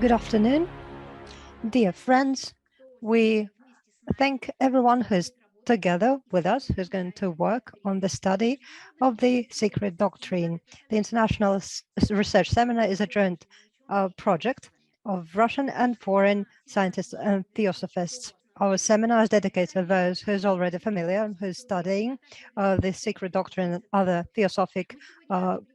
Good afternoon, dear friends. We thank everyone who's together with us, who's going to work on the study of the Secret Doctrine. The International Research Seminar is a joint project of Russian and foreign scientists and theosophists. Our seminar is dedicated to those who's already familiar and who's studying the Secret Doctrine and other theosophic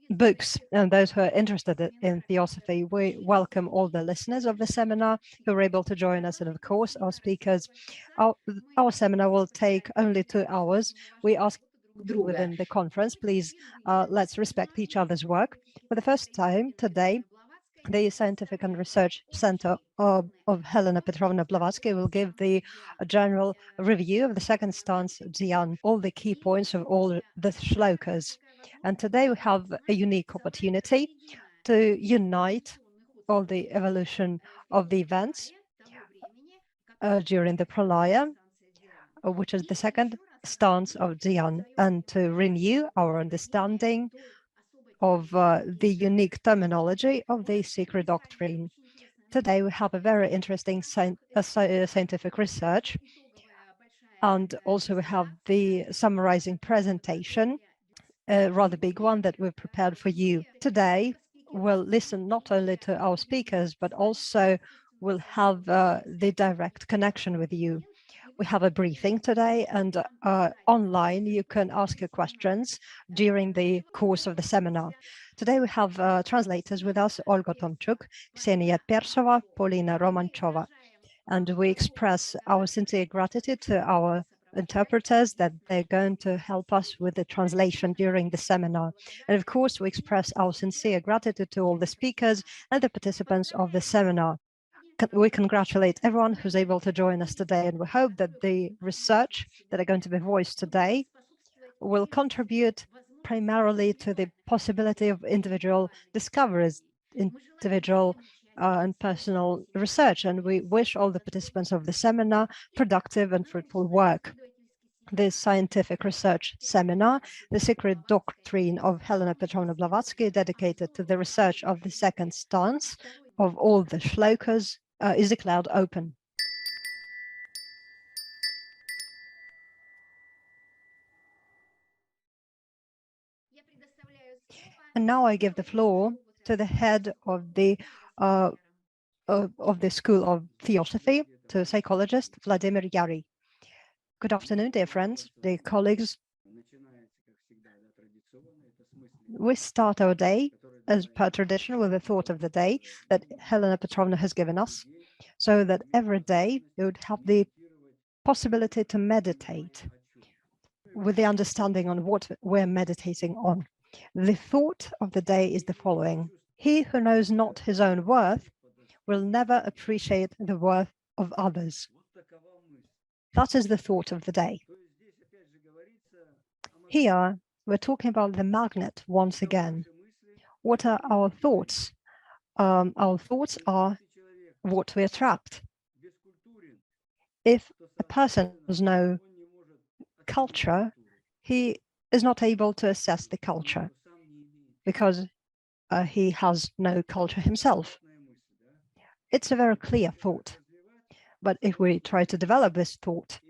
books, and those who are interested in theosophy. We welcome all the listeners of the seminar who are able to join us, and of course our speakers. Our seminar will take only 2 hours. We ask within the conference, please let's respect each other's work. For the first time today, the Scientific and Research Center of Helena Petrovna Blavatsky will give the general review of the second stanza Dhyan, all the key points of all the Slokas. And today we have a unique opportunity to unite all the evolution of the events during the Pralaya, which is the second stance of Dhyan, and to renew our understanding of the unique terminology of the secret doctrine. Today we have a very interesting scientific research, and also we have the summarizing presentation, a rather big one that we've prepared for you. Today we'll listen not only to our speakers, but also we'll have the direct connection with you. We have a briefing today, and online you can ask your questions during the course of the seminar. Today we have translators with us, Olga Tomchuk, Ksenia Persova, Polina Romanchova, and we express our sincere gratitude to our interpreters that they're going to help us with the translation during the seminar. And of course, we express our sincere gratitude to all the speakers and the participants of the seminar. We congratulate everyone who's able to join us today, and we hope that the research that are going to be voiced today will contribute primarily to the possibility of individual discoveries, individual and personal research. And we wish all the participants of the seminar productive and fruitful work. This scientific research seminar, The Secret Doctrine of Helena Petrovna Blavatsky, dedicated to the research of the second stance of all the Slokas, is declared open. And now I give the floor to the head of the School of Theosophy, to psychologist Vladimir Yary. Good afternoon, dear friends, dear colleagues. We start our day, as per tradition, with the thought of the day that Helena Petrovna has given us, so that every day you would have the possibility to meditate with the understanding on what we're meditating on. The thought of the day is the following: he who knows not his own worth will never appreciate the worth of others. That is the thought of the day. Here, we're talking about the magnet once again. What are our thoughts? Our thoughts are what we attract. If a person has no culture, he is not able to assess the culture because he has no culture himself. It's a very clear thought. But if we try to develop this thought,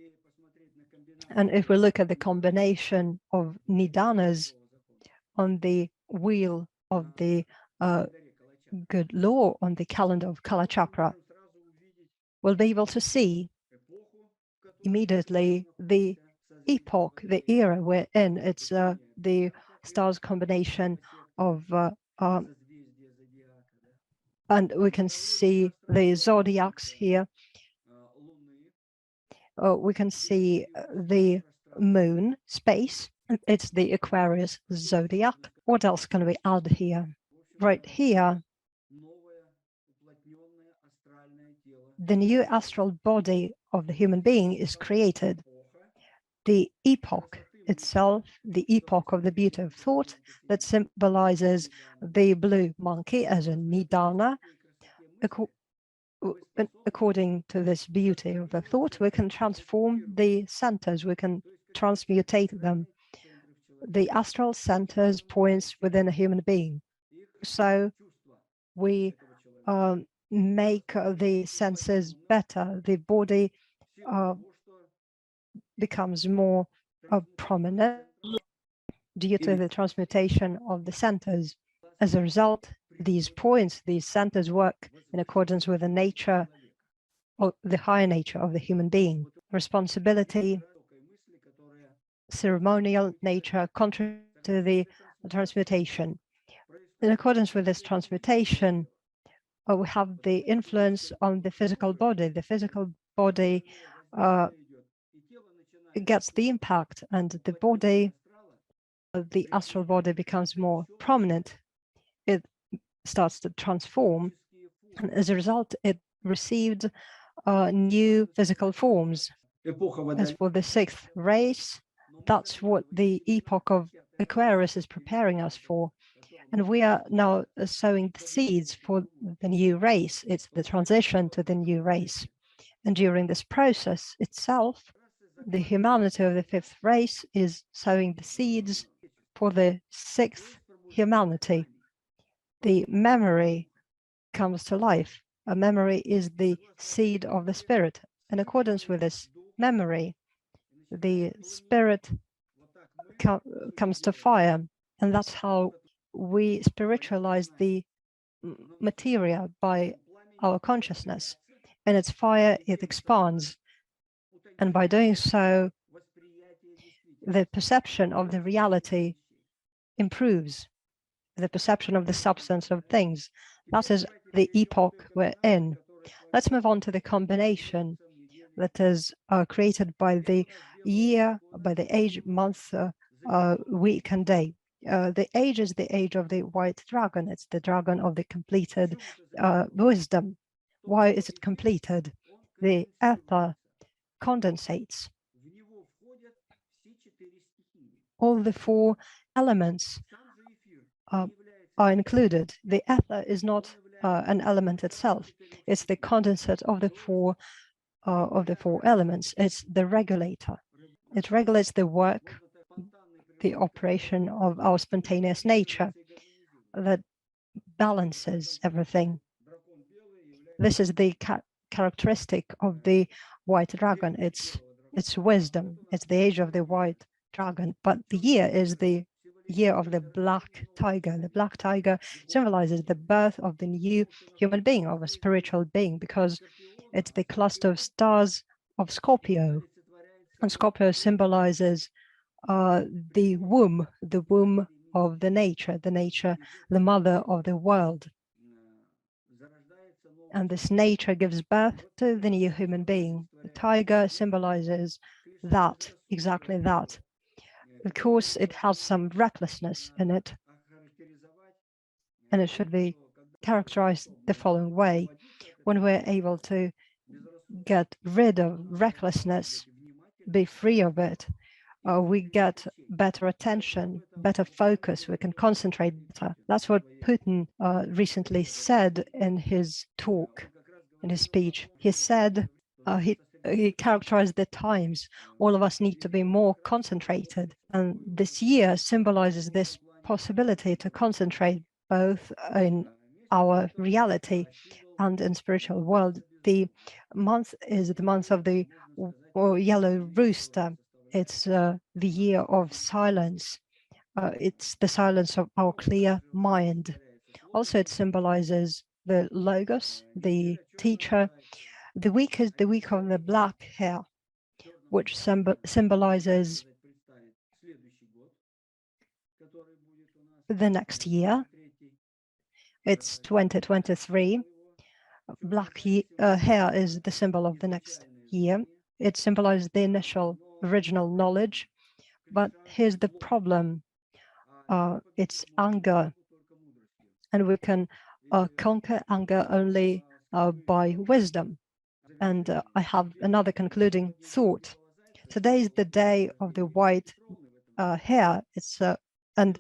and if we look at the combination of nidanas on the wheel of the good law, on the calendar of Kalachakra, we'll be able to see immediately the epoch, the era we're in. It's the stars combination of, and we can see the zodiacs here. We can see the moon space. It's the Aquarius zodiac. What else can we add here? Right here, the new astral body of the human being is created. The epoch itself, the epoch of the beauty of thought, that symbolizes the blue monkey as a nidana. According to this beauty of the thought, we can transform the centers, we can transmutate them. The astral centers points within a human being. So we make the senses better. The body becomes more prominent due to the transmutation of the centers. As a result, these points, these centers work in accordance with the nature, or the higher nature of the human being. Responsibility, ceremonial nature contribute to the transmutation. In accordance with this transmutation, we have the influence on the physical body. The physical body gets the impact, and the body, the astral body, becomes more prominent. It starts to transform, and as a result, it received new physical forms. As for the sixth race, that's what the epoch of Aquarius is preparing us for. And we are now sowing the seeds for the new race. It's the transition to the new race. And during this process itself, the humanity of the fifth race is sowing the seeds for the sixth humanity. The memory comes to life. A memory is the seed of the spirit. In accordance with this memory, the spirit comes to fire, and that's how we spiritualize the materia by our consciousness. And its fire, it expands, and by doing so, the perception of the reality improves, the perception of the substance of things. That is the epoch we're in. Let's move on to the combination that is created by the year, by the age, month, week, and day. The age is the age of the white dragon. It's the dragon of the completed wisdom. Why is it completed? The ether condensates. All the four elements are included. The ether is not an element itself. It's the condensate of the four elements. It's the regulator. It regulates the work, the operation of our spontaneous nature that balances everything. This is the characteristic of the white dragon. It's wisdom. It's the age of the white dragon. But the year is the year of the black tiger. The black tiger symbolizes the birth of the new human being, of a spiritual being, because it's the cluster of stars of Scorpio. And Scorpio symbolizes the womb of the nature, the mother of the world. And this nature gives birth to the new human being. The tiger symbolizes that, exactly that. Of course, it has some recklessness in it, and it should be characterized the following way. When we're able to get rid of recklessness, be free of it, we get better attention, better focus, we can concentrate better. That's what Putin recently said in his talk, in his speech. He said, he characterized the times. All of us need to be more concentrated. And this year symbolizes this possibility to concentrate both in our reality and in spiritual world. The month is the month of the yellow rooster. It's the year of silence. It's the silence of our clear mind. Also, it symbolizes the Logos, the teacher. The week is the week of the black hare, which symbolizes the next year. It's 2023. Black hair is the symbol of the next year. It symbolizes the initial original knowledge. But here's the problem. It's anger. And we can conquer anger only by wisdom. And I have another concluding thought. Today is the day of the white hare. It's and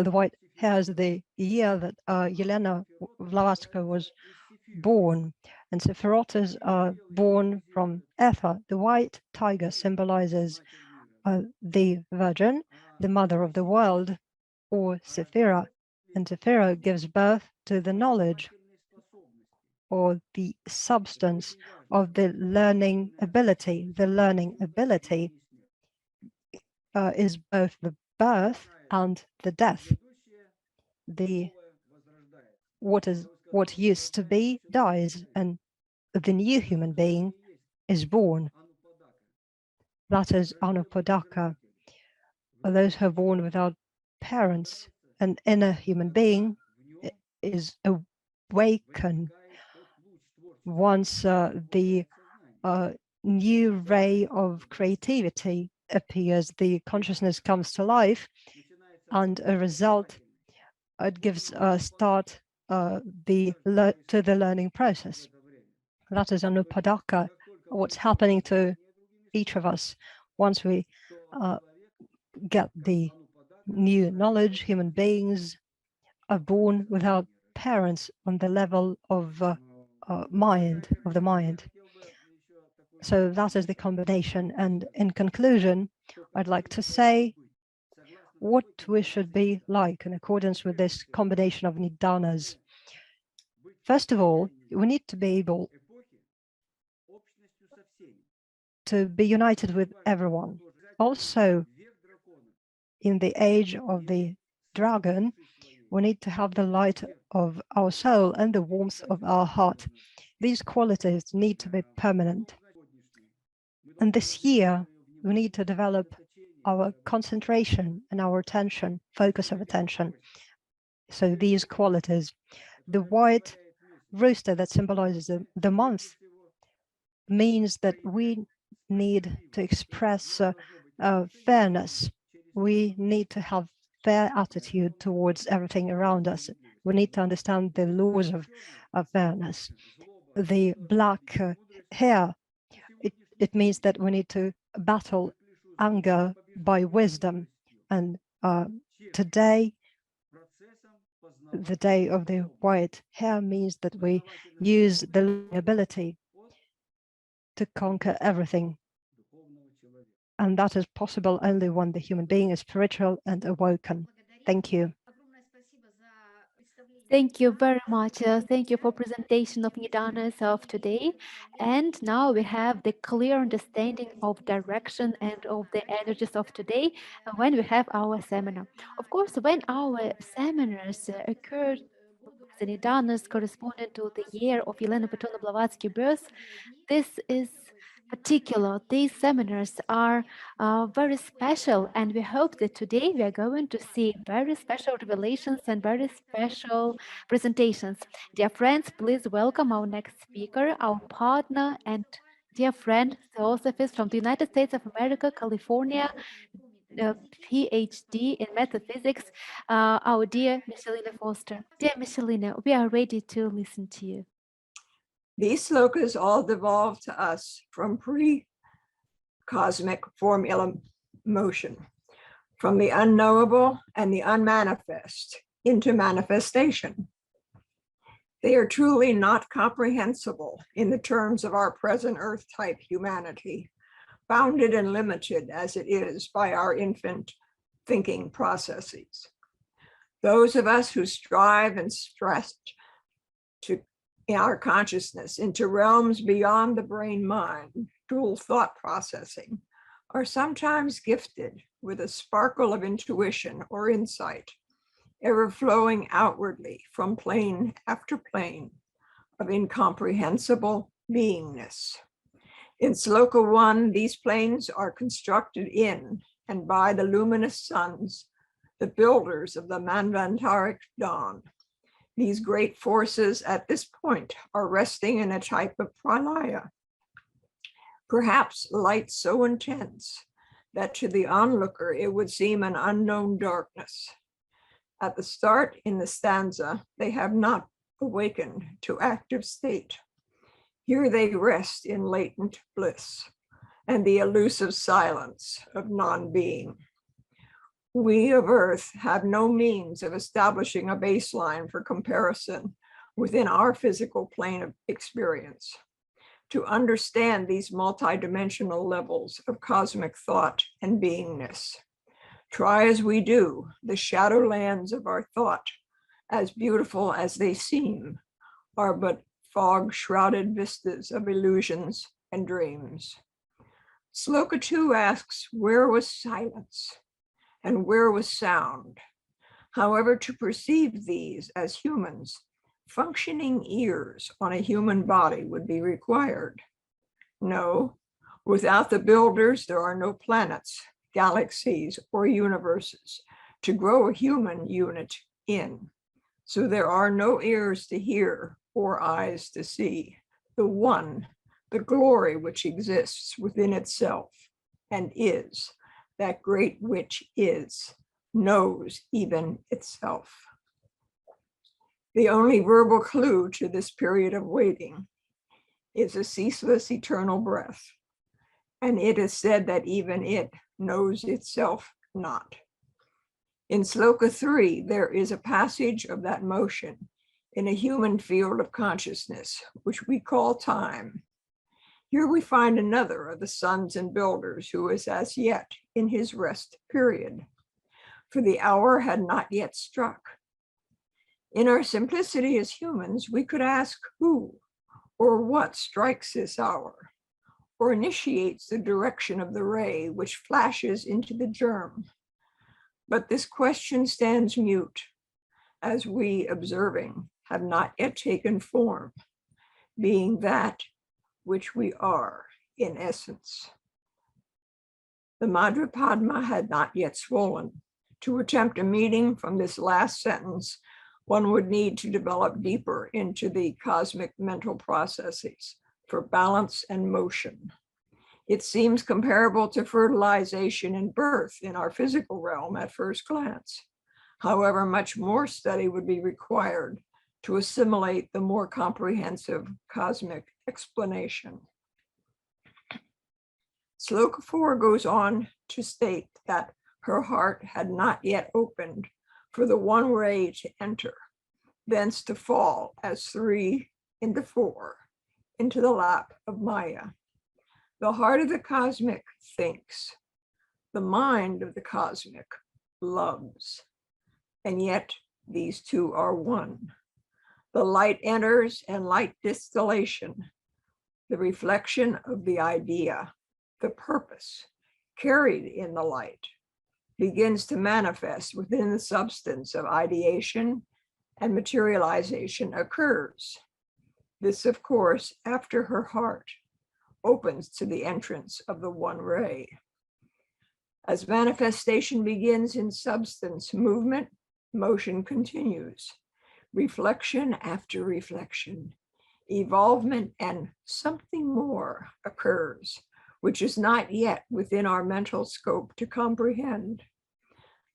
the white hare is the year that Yelena Blavatsky was born, and Sephirotas are born from ether. The white tiger symbolizes the Virgin, the mother of the world, or Sephira, and Sephira gives birth to the knowledge. or the substance of the learning ability. The learning ability is both the birth and the death. What used to be dies, and the new human being is born. That is Anupodaka. Those who are born without parents, an inner human being is awakened once the new ray of creativity appears, the consciousness comes to life, and a result, it gives a start to the learning process. That is Anupadaka, what's happening to each of us once we get the new knowledge. Human beings are born without parents on the level of the mind. So that is the combination. And in conclusion, I'd like to say what we should be like in accordance with this combination of nidanas. First of all, we need to be able to be united with everyone. Also, in the age of the dragon, we need to have the light of our soul and the warmth of our heart. These qualities need to be permanent. And this year, we need to develop our concentration and our attention, focus of attention. So these qualities, the white rooster that symbolizes the month, means that we need to express fairness. We need to have fair attitude towards everything around us. We need to understand the laws of fairness. The black hair, it means that we need to battle anger by wisdom. And today, the day of the white hair means that we use the ability to conquer everything. And that is possible only when the human being is spiritual and awoken. Thank you. Thank you very much. Thank you for presentation of nidanas of today. And now we have the clear understanding of direction and of the energies of today when we have our seminar. Of course, when our seminars occurred, the nidanas corresponding to the year of Yelena Petrovna Blavatsky birth, this is particular. These seminars are very special, and we hope that today we are going to see very special revelations and very special presentations. Dear friends, please welcome our next speaker, our partner and dear friend, Theosophist from the United States of America, California, PhD in Metaphysics, our dear Michelina Foster. Dear Michelina, we are ready to listen to you. These slokas all devolved to us from pre-cosmic formula motion, from the unknowable and the unmanifest into manifestation. They are truly not comprehensible in the terms of our present Earth-type humanity, bounded and limited as it is by our infant thinking processes. Those of us who strive and stress to our consciousness into realms beyond the brain-mind, dual thought processing, are sometimes gifted with a sparkle of intuition or insight, ever flowing outwardly from plane after plane of incomprehensible beingness. In Sloka 1, these planes are constructed in and by the luminous suns, the builders of the Manvantaric dawn. These great forces at this point are resting in a type of pralaya, perhaps light so intense that to the onlooker it would seem an unknown darkness. At the start in the stanza, they have not awakened to active state. Here they rest in latent bliss and the elusive silence of non-being. We of Earth have no means of establishing a baseline for comparison within our physical plane of experience. To understand these multidimensional levels of cosmic thought and beingness, try as we do, the shadowlands of our thought, as beautiful as they seem, are but fog-shrouded vistas of illusions and dreams. Sloka 2 asks, where was silence and where was sound? However, to perceive these as humans, functioning ears on a human body would be required. No, without the builders, there are no planets, galaxies, or universes to grow a human unit in. So there are no ears to hear or eyes to see. The one, the glory which exists within itself and is, that great which is, knows even itself. The only verbal clue to this period of waiting is a ceaseless eternal breath, and it is said that even it knows itself not. In Sloka 3, there is a passage of that motion in a human field of consciousness, which we call time. Here we find another of the sons and builders who is as yet in his rest period, for the hour had not yet struck. In our simplicity as humans, we could ask who or what strikes this hour, or initiates the direction of the ray which flashes into the germ. But this question stands mute, as we, observing, have not yet taken form, being that which we are in essence. The Madhya had not yet swollen. To attempt a meaning from this last sentence, one would need to develop deeper into the cosmic mental processes for balance and motion. It seems comparable to fertilization and birth in our physical realm at first glance. However, much more study would be required to assimilate the more comprehensive cosmic explanation. Sloka 4 goes on to state that her heart had not yet opened for the one ray to enter, thence to fall as 3 into 4, into the lap of Maya. The heart of the cosmic thinks, the mind of the cosmic loves, and yet these two are one. The light enters and light distillation, the reflection of the idea, the purpose carried in the light, begins to manifest within the substance of ideation, and materialization occurs. This, of course, after her heart opens to the entrance of the one ray. As manifestation begins in substance, movement, motion continues. Reflection after reflection, evolvement and something more occurs, which is not yet within our mental scope to comprehend.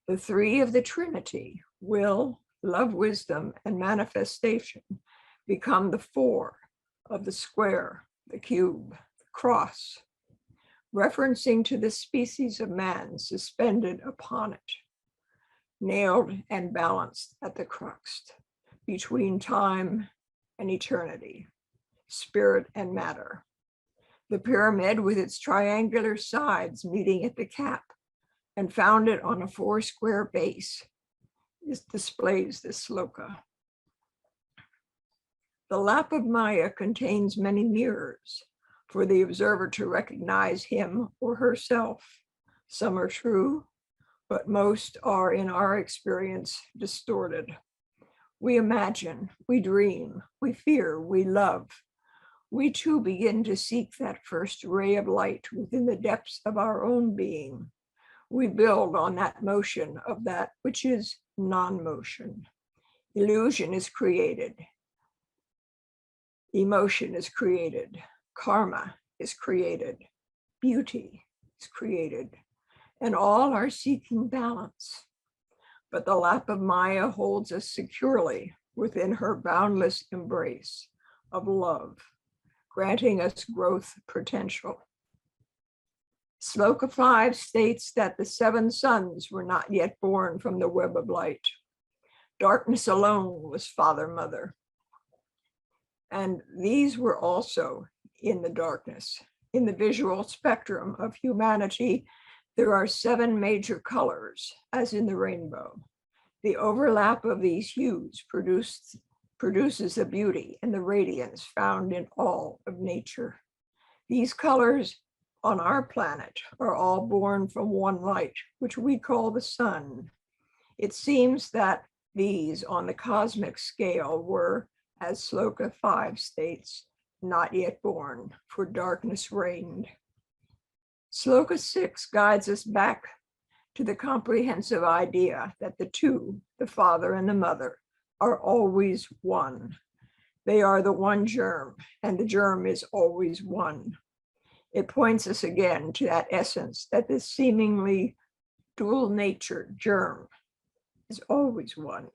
The three of the Trinity, will, love, wisdom, and manifestation, become the four of the square, the cube, the cross, referencing to the species of man suspended upon it, nailed and balanced at the crux, between time and eternity, spirit and matter. The pyramid with its triangular sides meeting at the cap and founded on a 4-square base displays this sloka. The lap of Maya contains many mirrors for the observer to recognize him or herself. Some are true, but most are, in our experience, distorted. We imagine, we dream, we fear, we love. We too begin to seek that first ray of light within the depths of our own being. We build on that motion of that which is non-motion. Illusion is created. Emotion is created. Karma is created. Beauty is created. And all are seeking balance. But the lap of Maya holds us securely within her boundless embrace of love, granting us growth potential. Sloka 5 states that the 7 sons were not yet born from the web of light. Darkness alone was father, mother. And these were also in the darkness. In the visual spectrum of humanity, there are 7 major colors, as in the rainbow. The overlap of these hues produced produces the beauty and the radiance found in all of nature. These colors on our planet are all born from one light, which we call the sun. It seems that these on the cosmic scale were, as Sloka 5 states, not yet born, for darkness reigned. Sloka 6 guides us back to the comprehensive idea that the two, the father and the mother, are always one. They are the one germ, and the germ is always one. It points us again to that essence that this seemingly dual-natured germ is always one,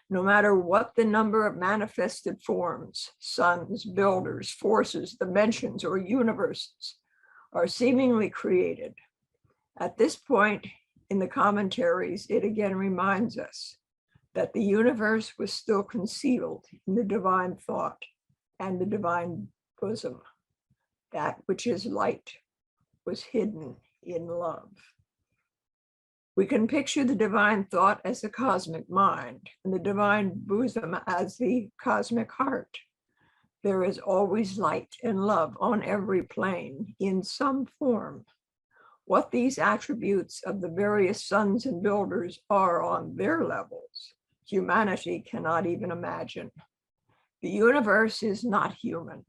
no matter what the number of manifested forms, suns, builders, forces, dimensions, or universes are seemingly created. At this point in the commentaries, it again reminds us that the universe was still concealed in the divine thought and the divine bosom. That which is light was hidden in love. We can picture the divine thought as the cosmic mind and the divine bosom as the cosmic heart. There is always light and love on every plane in some form. What these attributes of the various suns and builders are on their levels, humanity cannot even imagine. The universe is not human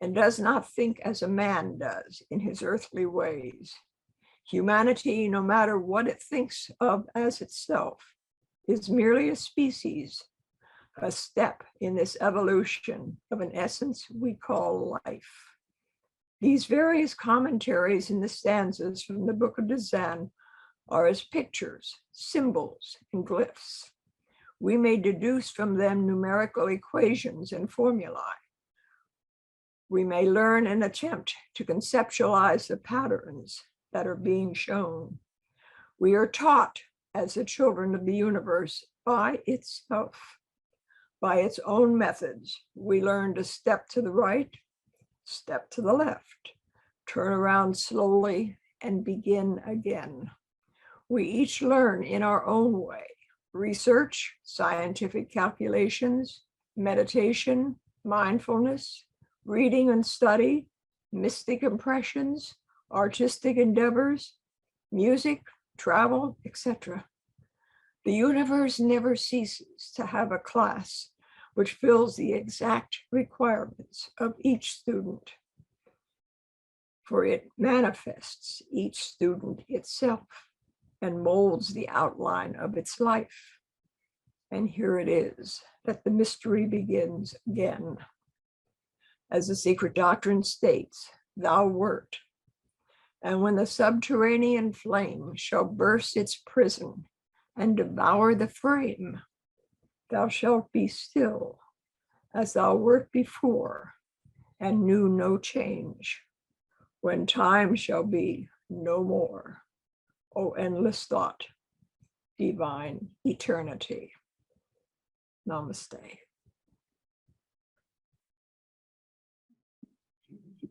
and does not think as a man does in his earthly ways. Humanity, no matter what it thinks of as itself, is merely a species, a step in this evolution of an essence we call life. These various commentaries in the stanzas from the Book of the Zen are as pictures, symbols, and glyphs. We may deduce from them numerical equations and formulae. We may learn and attempt to conceptualize the patterns that are being shown. We are taught as the children of the universe by itself. By its own methods, we learn to step to the right, step to the left, turn around slowly, and begin again. We each learn in our own way: research, scientific calculations, meditation, mindfulness, reading and study, mystic impressions, artistic endeavors, music, travel, etc. The universe never ceases to have a class which fills the exact requirements of each student, for it manifests each student itself and molds the outline of its life. And here it is that the mystery begins again. As the secret doctrine states, thou wert, and when the subterranean flame shall burst its prison and devour the frame, thou shalt be still as thou wert before and knew no change, when time shall be no more. O endless thought, divine eternity. Namaste.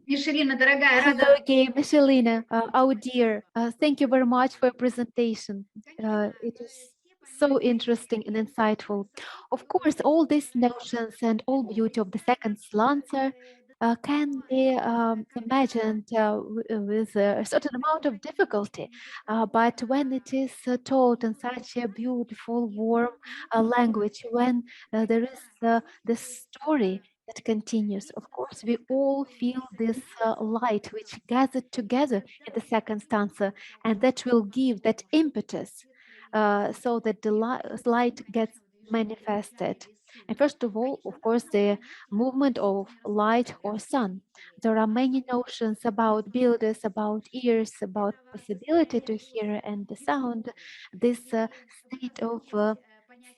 Michelina, дорогая, Hello рада. again, Michelina, our dear. Thank you very much for your presentation. It is so interesting and insightful. Of course, all these notions and all beauty of the second stanza can be imagined with a certain amount of difficulty. But when it is taught in such a beautiful, warm language, when there is the story that continues, of course, we all feel this light which gathered together in the second stanza, and that will give that impetus so that the light gets manifested. And first of all, of course, the movement of light or sun. There are many notions about builders, about ears, about possibility to hear and the sound, this state of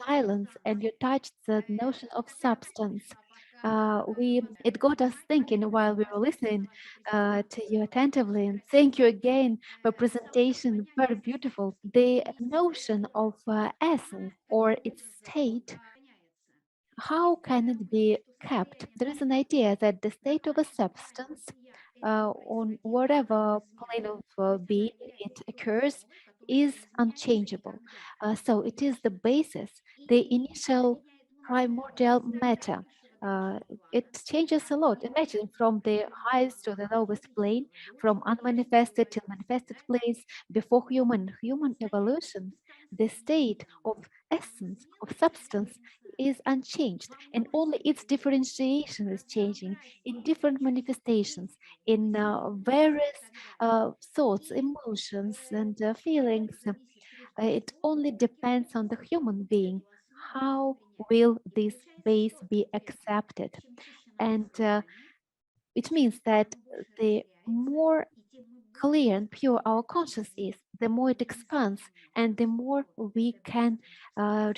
silence, and you touched the notion of substance. It got us thinking while we were listening to you attentively, and thank you again for presentation, very beautiful. The notion of essence or its state, how can it be kept? There is an idea that the state of a substance on whatever plane of being it occurs is unchangeable. So it is the basis, the initial primordial matter. It changes a lot. Imagine from the highest to the lowest plane, from unmanifested to manifested place before human evolution. The state of essence, of substance is unchanged, and only its differentiation is changing in different manifestations, in various thoughts, emotions, and feelings. It only depends on the human being. How will this base be accepted? And it means that the more clear and pure our conscience is, the more it expands and the more we can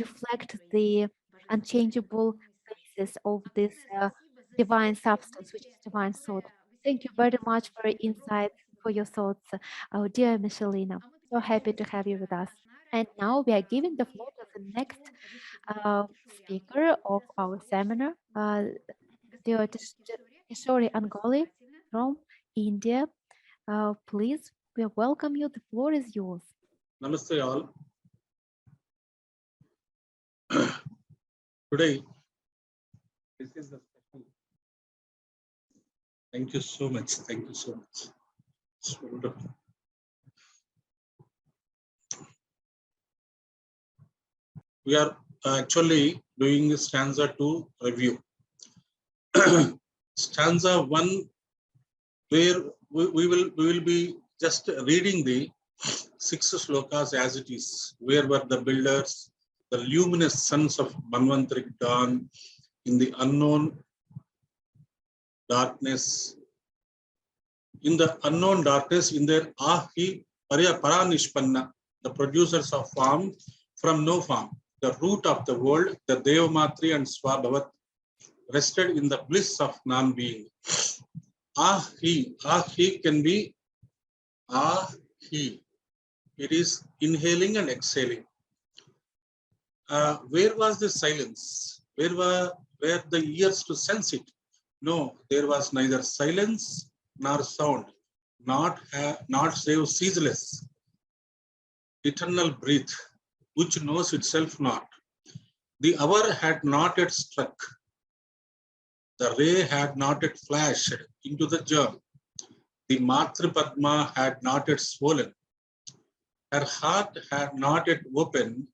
reflect the unchangeable basis of this divine substance, which is divine thought. Thank you very much for your insights, for your thoughts, our dear Michelina. So happy to have you with us. And now we are giving the floor to the next speaker of our seminar, Kishore Ongole from India. Please, we welcome you. The floor is yours. Namaste all. Today, this is the special. Thank you so much. Thank you so much. It's wonderful. We are actually doing stanza 2 review. Stanza 1, where we will be just reading the 6 slokas as it is. Where were the builders, the luminous sons of Manvantaric dawn in the unknown darkness. In the unknown darkness, in their ahi paranishpanna, the producers of form from no form, the root of the world, the Devamatri and Swabhavat, rested in the bliss of non-being. Ahi can be ahi. It is inhaling and exhaling. Where was the silence? Where were the ears to sense it? No, there was neither silence nor sound, not save ceaseless, eternal breath, which knows itself not. The hour had not yet struck. The ray had not yet flashed into the germ. The Matri Padma had not yet swollen. Her heart had not yet opened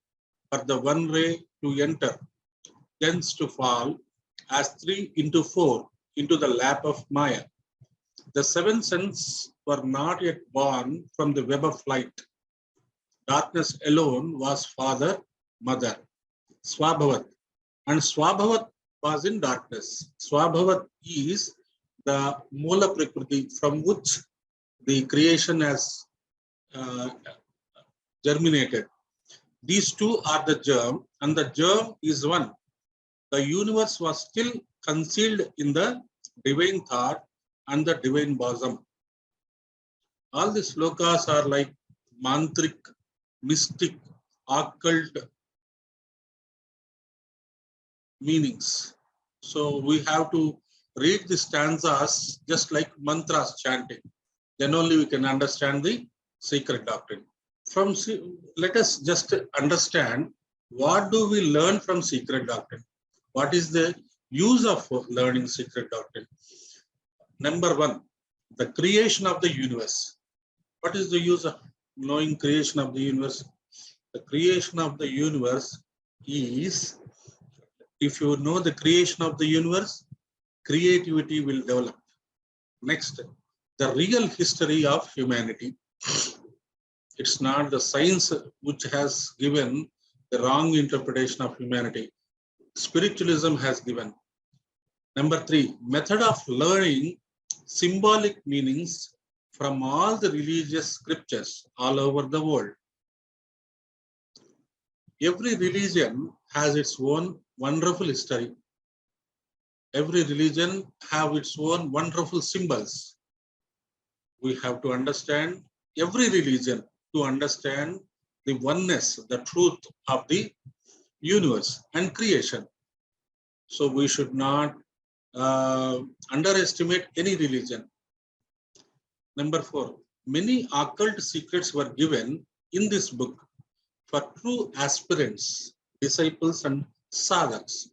for the one ray to enter, thence to fall as 3 into 4 into the lap of Maya. The 7 suns were not yet born from the web of light. Darkness alone was father, mother, Swabhavat. And Swabhavat was in darkness. Swabhavat is the Mula Prakriti from which the creation has germinated. These two are the germ, and the germ is one. The universe was still concealed in the divine thought and the divine bosom. All the slokas are like mantric, mystic, occult meanings. So we have to read the stanzas just like mantras chanting. Then only we can understand the secret doctrine. Let us just understand, what do we learn from secret doctrine? What is the use of learning secret doctrine? Number 1, the creation of the universe. What is the use of knowing creation of the universe? The creation of the universe is, if you know the creation of the universe, creativity will develop. Next, the real history of humanity. It's not the science which has given the wrong interpretation of humanity. Spiritualism has given. Number 3, method of learning symbolic meanings from all the religious scriptures all over the world. Every religion has its own wonderful history. Every religion have its own wonderful symbols. We have to understand every religion to understand the oneness, the truth of the universe and creation. So we should not underestimate any religion. Number 4, many occult secrets were given in this book for true aspirants, disciples and sadhaks.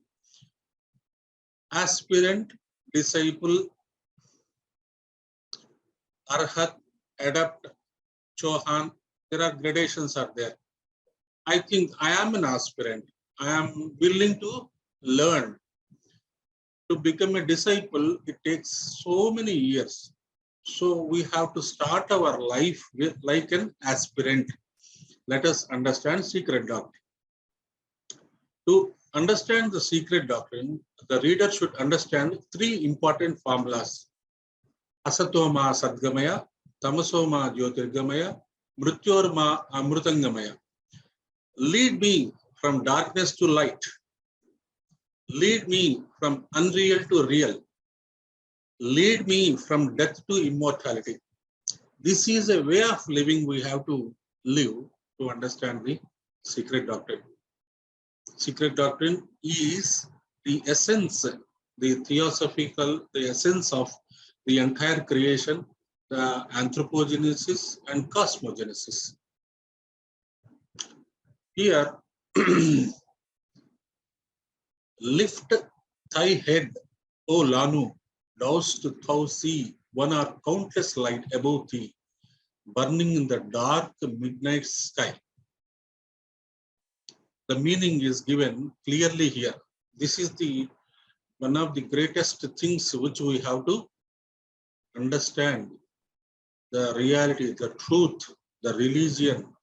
aspirant, disciple, arhat, adept, chohan. There are gradations are there. I think I am an aspirant. I am willing to learn. To become a disciple, it takes so many years. So we have to start our life with like an aspirant. Let us understand secret doctrine. To understand the secret doctrine, the reader should understand three important formulas. Asatoma Sadgamaya, Tamasoma Jyotirgamaya, Mrityorma Amrutangamaya. Lead me from darkness to light. Lead me from unreal to real. Lead me from death to immortality. This is a way of living we have to live to understand the secret doctrine. Secret doctrine is the essence, the theosophical, the essence of the entire creation, the anthropogenesis and cosmogenesis. Here, lift thy head, O Lanu, doused thou see, one or countless light above thee, burning in the dark midnight sky. The meaning is given clearly here. This is the one of the greatest things which we have to understand. The reality, the truth, the religion,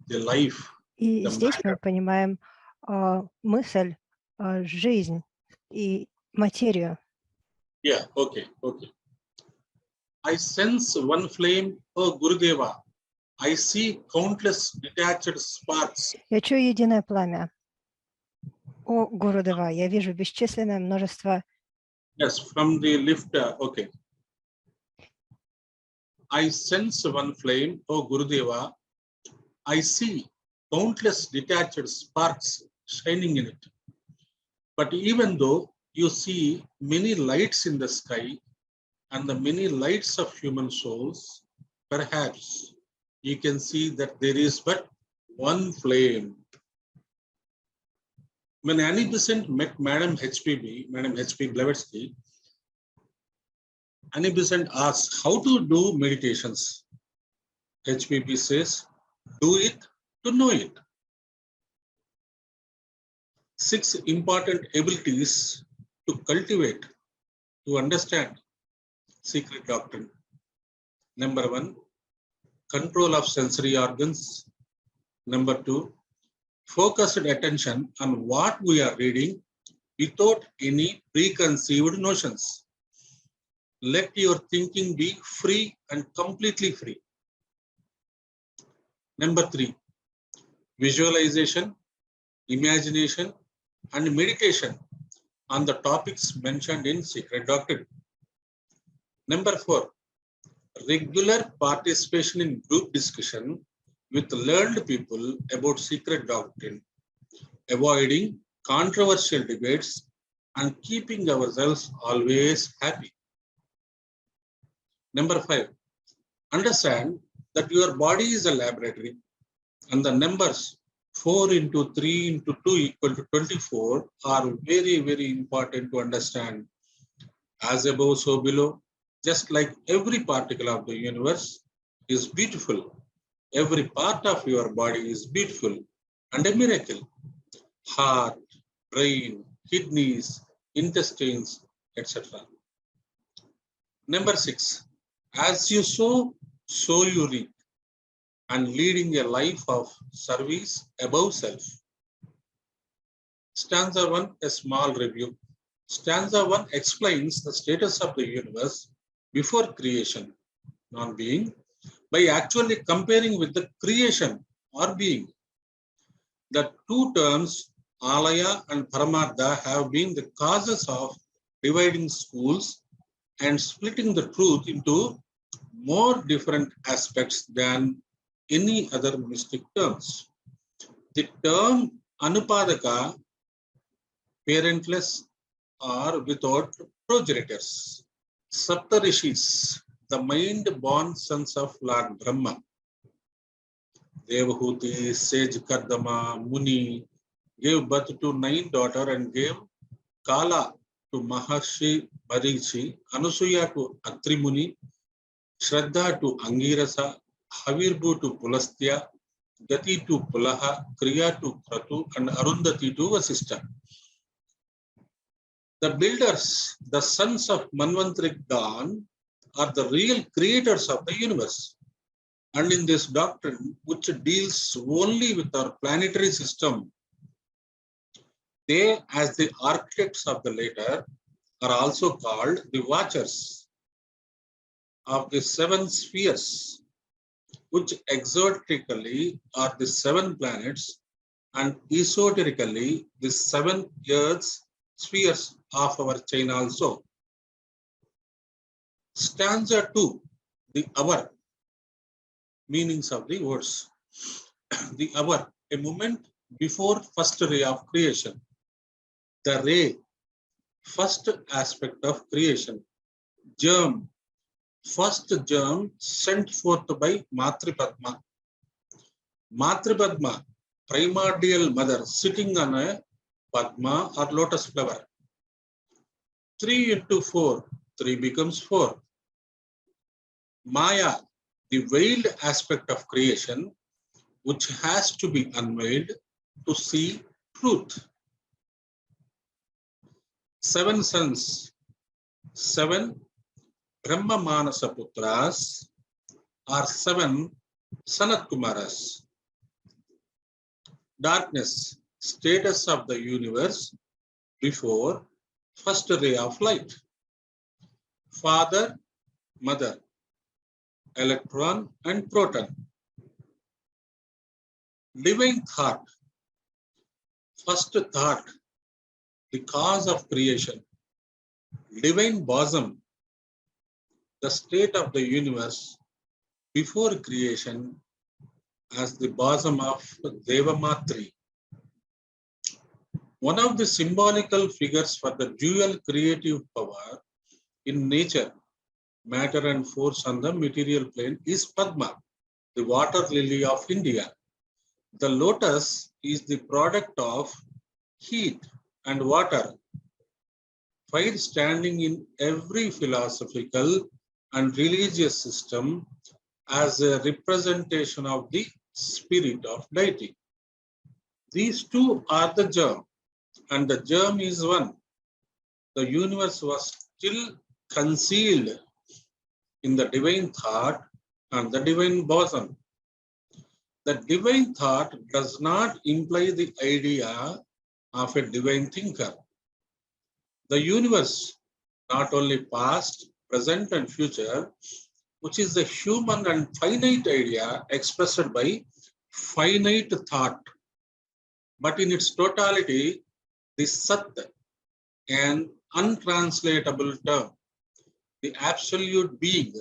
the life. И здесь мы понимаем мысль, жизнь и материю. Yeah, okay. I sense one flame, O Gurudeva. I see countless detached sparks. Я чую единое пламя. О Гурудева, я вижу бесчисленное множество. Yes, from the lift, okay. I sense one flame, O Gurudeva. I see countless detached sparks shining in it. But even though you see many lights in the sky and the many lights of human souls, perhaps you can see that there is but one flame. When Annie Besant met Madam H.P. Blavatsky, Annie Besant asked how to do meditations. HPB says, do it to know it. 6 important abilities to cultivate, to understand secret doctrine. Number 1, control of sensory organs. Number 2, focused attention on what we are reading without any preconceived notions. Let your thinking be free and completely free. Number 3, visualization, imagination, and meditation on the topics mentioned in secret doctrine. Number 4, regular participation in group discussion with learned people about secret doctrine, avoiding controversial debates and keeping ourselves always happy. Number 5, understand that your body is a laboratory and the numbers 4 into 3 into 2 equal to 24 are very, very important to understand. As above, so below. Just like every particle of the universe is beautiful, every part of your body is beautiful and a miracle. Heart, brain, kidneys, intestines, etc. Number 6, as you sow, so you reap, and leading a life of service above self. Stanza 1, a small review. Stanza 1 explains the status of the universe before creation, non-being, by actually comparing with the creation or being. The two terms, Alaya and Paramartha, have been the causes of dividing schools and splitting the truth into more different aspects than any other mystic terms. The term Anupadaka, parentless or without progenitors. Saptarishis, the mind-born sons of Lord Brahma. Devahuti, sage Kardama, Muni, gave birth to 9 daughters and gave Kala to Maharshi Marichi, Anusuya to Atrimuni, Shraddha to Angirasa, Havirbu to Pulastya, Gati to Pulaha, Kriya to Kratu, and Arundhati to Vasishtha. The builders, the sons of Manvantrik Dawn, are the real creators of the universe. And in this doctrine, which deals only with our planetary system, they, as the architects of the later, are also called the watchers of the seven spheres, which exotically are the seven planets and esoterically the seven earths spheres of our chain also. Stanza 2, the hour, meanings of the words. The hour, a moment before first ray of creation. The ray, first aspect of creation. Germ, first germ sent forth by Matripadma. Matripadma, primordial mother sitting on a Padma or lotus flower. 3 into 4, 3 becomes 4. Maya, the veiled aspect of creation, which has to be unveiled to see truth. 7 sons, 7 Brahma Manasa Putras are 7 Sanat Kumaras. Darkness, status of the universe before first ray of light. Father, mother, electron and proton. Divine thought, first thought, the cause of creation. Divine bosom, the state of the universe before creation as the bosom of Devamatri. One of the symbolical figures for the dual creative power in nature, matter and force on the material plane is Padma, the water lily of India. The lotus is the product of heat and water. Fire standing in every philosophical and religious system as a representation of the spirit of deity. These two are the germ, and the germ is one. The universe was still concealed in the divine thought and the divine bosom. The divine thought does not imply the idea of a divine thinker. The universe, not only past, present, and future, which is the human and finite idea expressed by finite thought, but in its totality, the Sat, an untranslatable term, the absolute being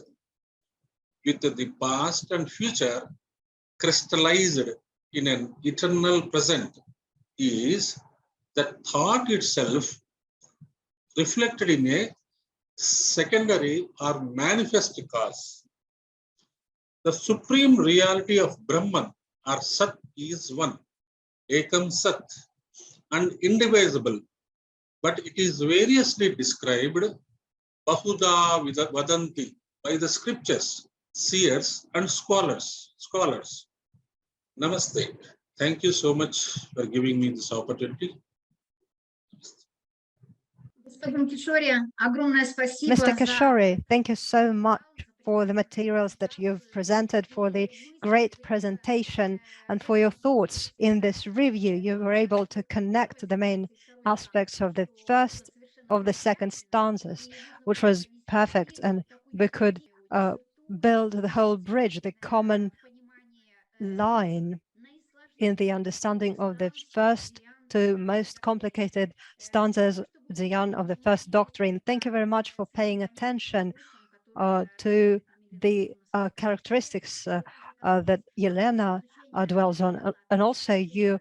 with the past and future crystallized in an eternal present, is the thought itself reflected in a secondary or manifest cause. The supreme reality of Brahman or Sat is one, Ekam Sat, and indivisible, but it is variously described Bahuda Vadanti by the scriptures, seers, and scholars. Namaste. Thank you so much for giving me this opportunity. Mr. Kishore, thank you so much for the materials that you've presented, for the great presentation, and for your thoughts in this review. You were able to connect the main aspects of the first of the second stanzas, which was perfect, and we could build the whole bridge, the common line in the understanding of the first two most complicated stanzas, Dhyan, of the first doctrine. Thank you very much for paying attention to the characteristics that Yelena dwells on. And also you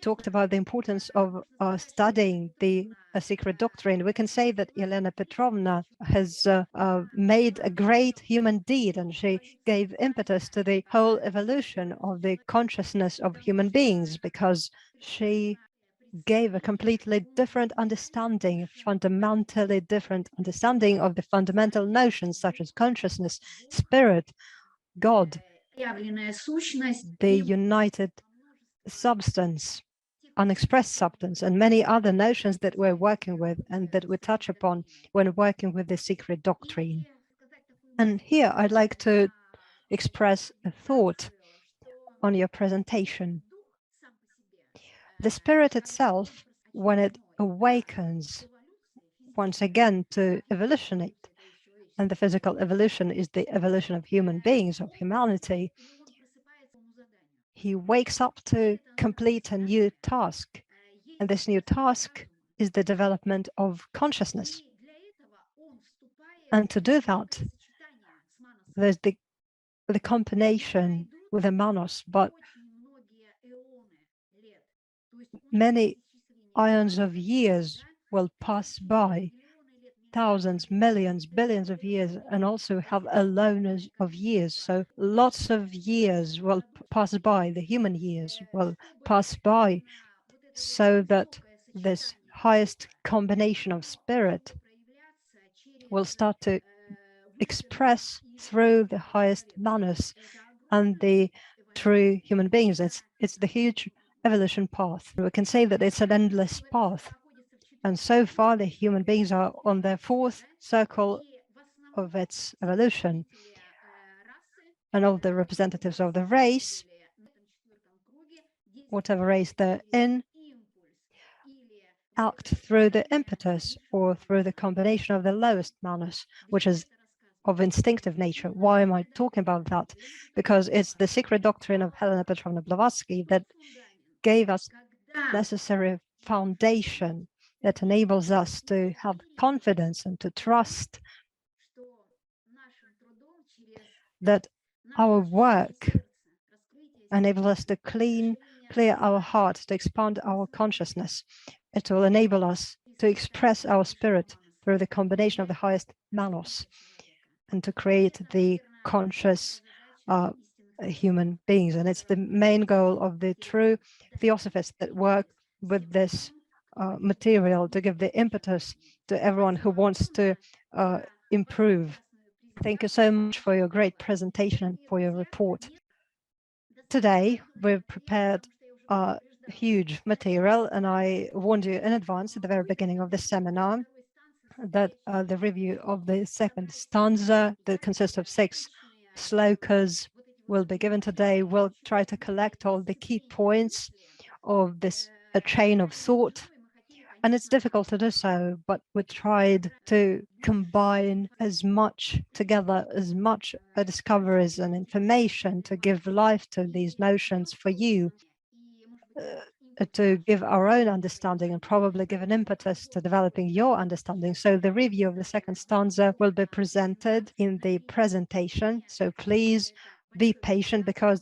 talked about the importance of studying the secret doctrine. We can say that Yelena Petrovna has made a great human deed, and she gave impetus to the whole evolution of the consciousness of human beings, because she gave a completely different understanding, fundamentally different understanding of the fundamental notions such as consciousness, spirit, God, the united substance, unexpressed substance, and many other notions that we're working with and that we touch upon when working with the secret doctrine. And here I'd like to express a thought on your presentation. The spirit itself, when it awakens once again to evolutionate, and the physical evolution is the evolution of human beings, of humanity, he wakes up to complete a new task. And this new task is the development of consciousness. And to do that, there's the combination with the manos, but many ions of years will pass by, thousands, millions, billions of years, and also have aloneness of years. So lots of years will pass by, the human years will pass by, so that this highest combination of spirit will start to express through the highest manners and the true human beings. It's the huge evolution path. We can say that it's an endless path. And so far, the human beings are on their fourth circle of its evolution. And all the representatives of the race, whatever race they're in, act through the impetus or through the combination of the lowest manners, which is of instinctive nature. Why am I talking about that? Because it's the secret doctrine of Helena Petrovna Blavatsky that gave us necessary foundation that enables us to have confidence and to trust that our work enables us to clear our heart, to expand our consciousness. It will enable us to express our spirit through the combination of the highest manos and to create the conscious human beings. And it's the main goal of the true Theosophists that work with this material to give the impetus to everyone who wants to improve. Thank you so much for your great presentation and for your report. Today, we've prepared huge material, and I warned you in advance at the very beginning of the seminar that the review of the second stanza that consists of 6 slokas will be given today. We'll try to collect all the key points of this chain of thought, and it's difficult to do so, but we tried to combine as much together, as much discoveries and information to give life to these notions for you, to give our own understanding and probably give an impetus to developing your understanding. So the review of the second stanza will be presented in the presentation. So please be patient because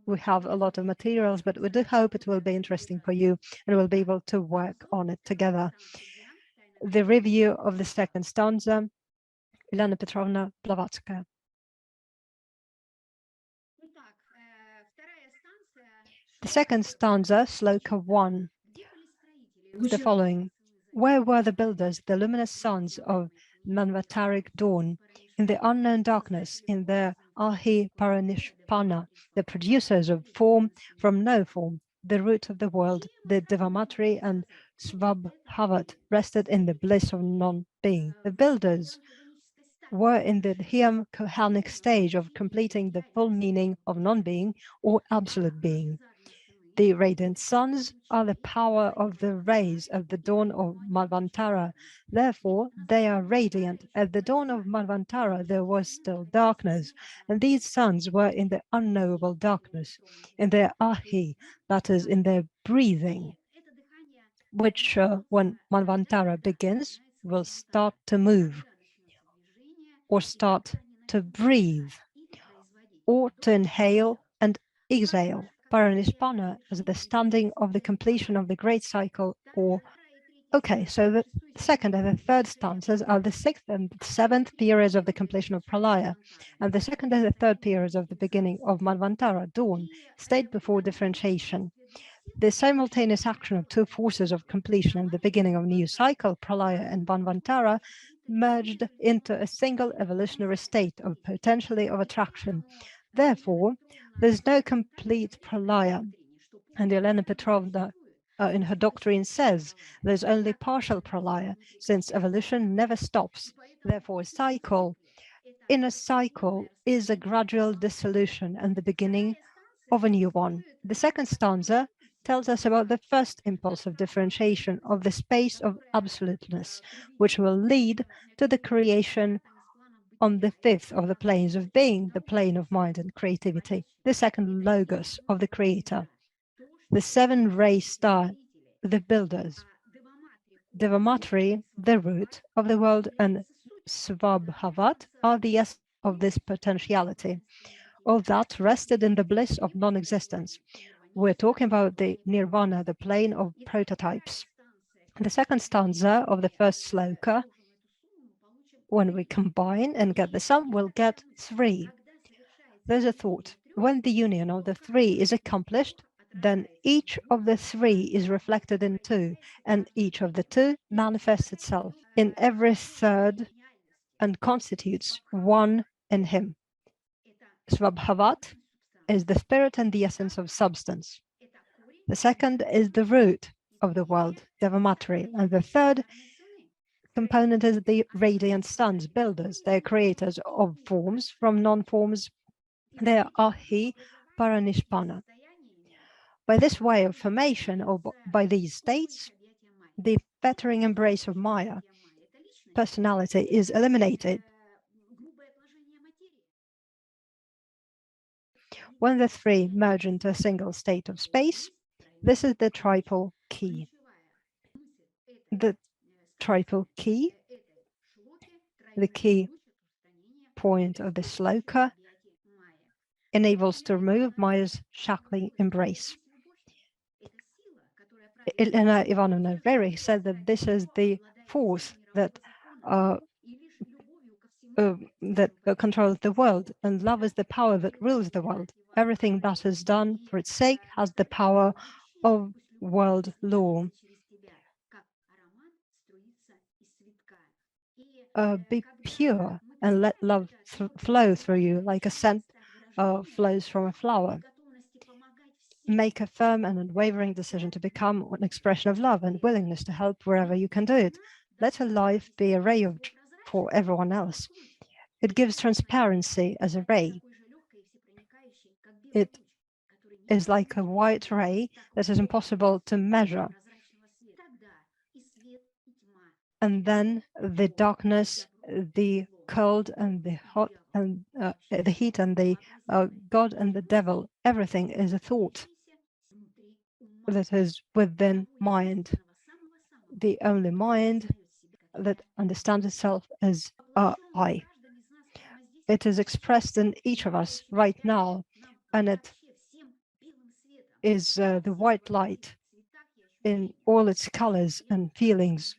we have a lot of materials, but we do hope it will be interesting for you and we'll be able to work on it together. The review of the second stanza, Elena Petrovna Blavatsky. The second stanza, Sloka 1, is the following. Where were the builders, the luminous sons of Manvataric dawn, in the unknown darkness, in their Ahi Paranishpana, the producers of form from no form, the root of the world, the Devamatri and Svabhavat rested in the bliss of non-being. The builders were in the Hyam Kohanic stage of completing the full meaning of non-being or absolute being. The radiant suns are the power of the rays of the dawn of Manvantara. Therefore, they are radiant. At the dawn of Manvantara, there was still darkness, and these suns were in the unknowable darkness, in their ahi, that is, in their breathing, which, when Manvantara begins, will start to move, or start to breathe, or to inhale and exhale. Paranispana as the standing of the completion of the great cycle, or okay, so the second and the third stanzas are the 6th and 7th periods of the completion of Pralaya, and the second and the third periods of the beginning of Manvantara, dawn, state before differentiation. The simultaneous action of two forces of completion and the beginning of a new cycle, Pralaya and Manvantara, merged into a single evolutionary state of potentially of attraction. Therefore, there's no complete Pralaya. And Elena Petrovna in her doctrine says there's only partial Pralaya, since evolution never stops. Therefore, in a cycle is a gradual dissolution and the beginning of a new one. The second stanza tells us about the first impulse of differentiation of the space of absoluteness, which will lead to the creation on the fifth of the planes of being, the plane of mind and creativity, the second logos of the creator. The seven-ray star, the builders, Devamatri, the root of the world, and Svabhavat are the essence of this potentiality. All that rested in the bliss of non-existence. We're talking about the nirvana, the plane of prototypes. The second stanza of the first sloka, when we combine and get the sum, we'll get 3. There's a thought. When the union of the 3 is accomplished, then each of the 3 is reflected in 2, and each of the 2 manifests itself in every third and constitutes one in him. Svabhavat is the spirit and the essence of substance. The second is the root of the world, Devamatri, and the third component is the radiant suns, builders. They're creators of forms from non-forms. They are Ahi Paranishpana. By this way of formation, or by these states, the fettering embrace of Maya, personality, is eliminated. When the 3 merge into a single state of space, this is the triple key. The triple key, the key point of the sloka, enables to remove Maya's shackling embrace. Elena Ivanovna Yary said that this is the force that controls the world, and love is the power that rules the world. Everything that is done for its sake has the power of world law. Be pure and let love flow through you like a scent flows from a flower. Make a firm and unwavering decision to become an expression of love and willingness to help wherever you can do it. Let your life be a ray of joy for everyone else. It gives transparency as a ray. It is like a white ray that is impossible to measure. And then the darkness, the cold and the hot and the heat and the God and the devil, everything is a thought that is within mind. The only mind that understands itself as I. It is expressed in each of us right now, and it is the white light in all its colors and feelings,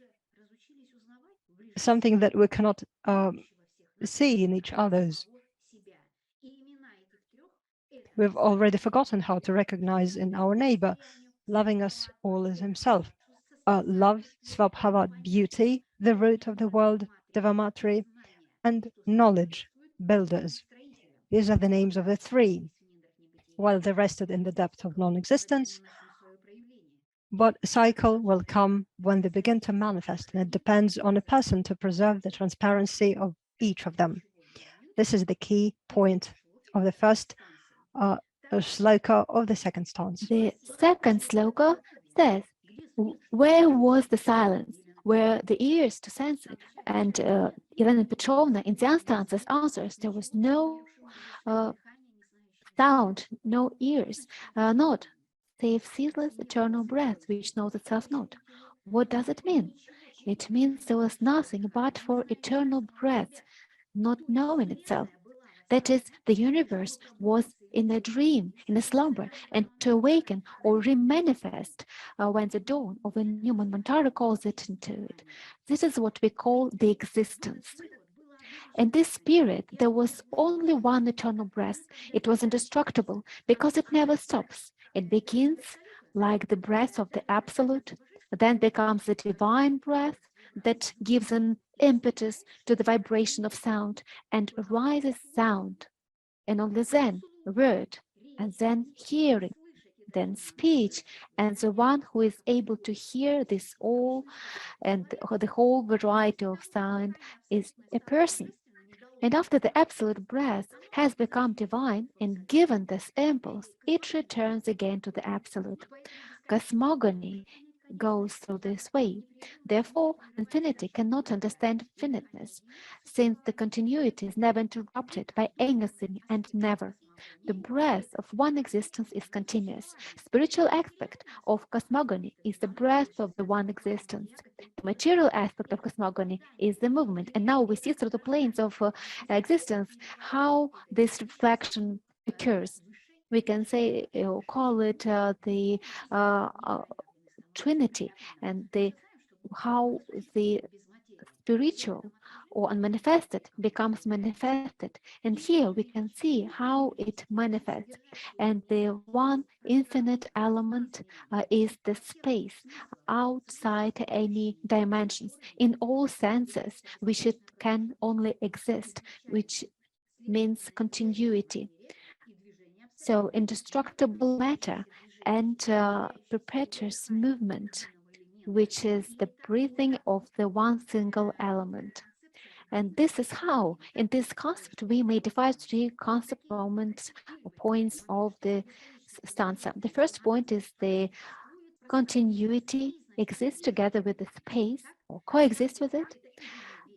something that we cannot see in each other's. We've already forgotten how to recognize in our neighbor, loving us all as himself. Love, Svabhavat, beauty, the root of the world, Devamatri, and knowledge, builders. These are the names of the 3. While they rested in the depth of non-existence, but a cycle will come when they begin to manifest, and it depends on a person to preserve the transparency of each of them. This is the key point of the first sloka of the second stanza. The second sloka says, where was the silence? Where the ears to sense it? And Elena Petrovna in the stanzas answers, there was no sound, no ears, not save ceaseless eternal breath which knows itself not. What does it mean? It means there was nothing but for eternal breath, not knowing itself. That is, the universe was in a dream, in a slumber, and to awaken or remanifest when the dawn of a new Manvantara calls it into it. This is what we call the existence. In this spirit, there was only one eternal breath. It was indestructible because it never stops. It begins like the breath of the Absolute, then becomes the divine breath that gives an impetus to the vibration of sound and arises sound, and only then word, and then hearing, then speech, and the one who is able to hear this all and the whole variety of sound is a person. And after the absolute breath has become divine and given this impulse, it returns again to the absolute. Cosmogony goes through this way. Therefore, infinity cannot understand finiteness, since the continuity is never interrupted by anything and never. The breath of one existence is continuous. Spiritual aspect of cosmogony is the breath of the one existence. The material aspect of cosmogony is the movement. And now we see through the planes of existence how this reflection occurs. We can say, call it the Trinity, and how the spiritual or unmanifested becomes manifested. And here we can see how it manifests. And the one infinite element is the space outside any dimensions in all senses, which it can only exist, which means continuity. So indestructible matter and perpetuous movement, which is the breathing of the one single element. And this is how, in this concept, we may divide three concept moments or points of the stanza. The first point is the continuity exists together with the space or coexist with it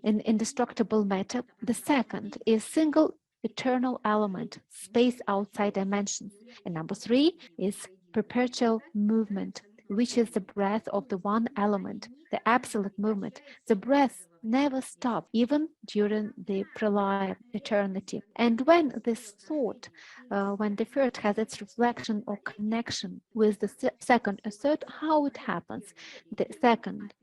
in indestructible matter. The second is single eternal element, space outside dimensions. And number three is perpetual movement, which is the breath of the one element, the absolute movement. The breath never stops, even during the pralaya, eternity. And when this thought, when the first has its reflection or connection with the second or third, how it happens? The second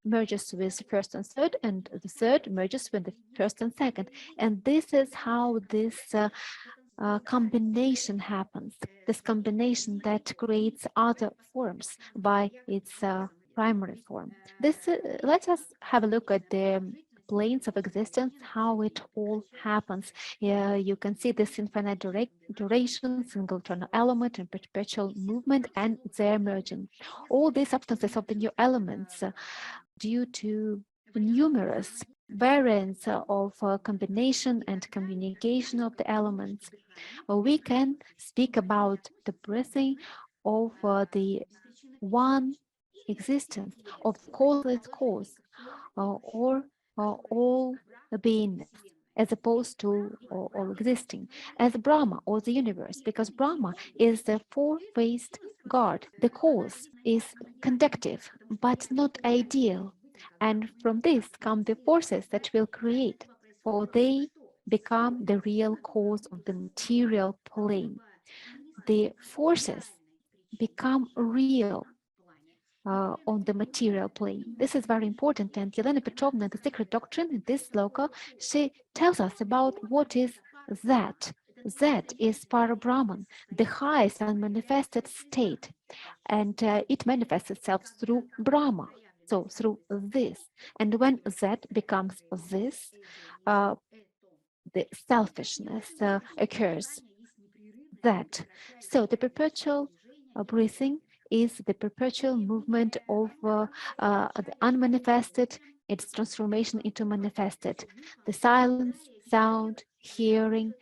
merges with the first and third, and the third merges with the first and second. And this is how this combination happens, this combination that creates other forms by its primary form. Let us have a look at the planes of existence, how it all happens. You can see this infinite duration, single eternal element, and perpetual movement, and their merging. All these substances of the new elements, due to numerous variants of combination and communication of the elements, we can speak about the breathing of the one existence, of the causeless cause, or all beingness, as opposed to all existing, as Brahma or the universe, because Brahma is the four-faced God. The cause is conductive, but not ideal. And from this come the forces that will create, for they become the real cause of the material plane. The forces become real on the material plane. This is very important. And Yelena Petrovna, the Secret Doctrine, in this sloka, she tells us about what is that. That is Parabrahman, the highest unmanifested state. And it manifests itself through Brahma, so through this. And when that becomes this, the selfishness occurs. That. So the perpetual breathing is the perpetual movement of the unmanifested, its transformation into manifested. The silence, sound, hearing,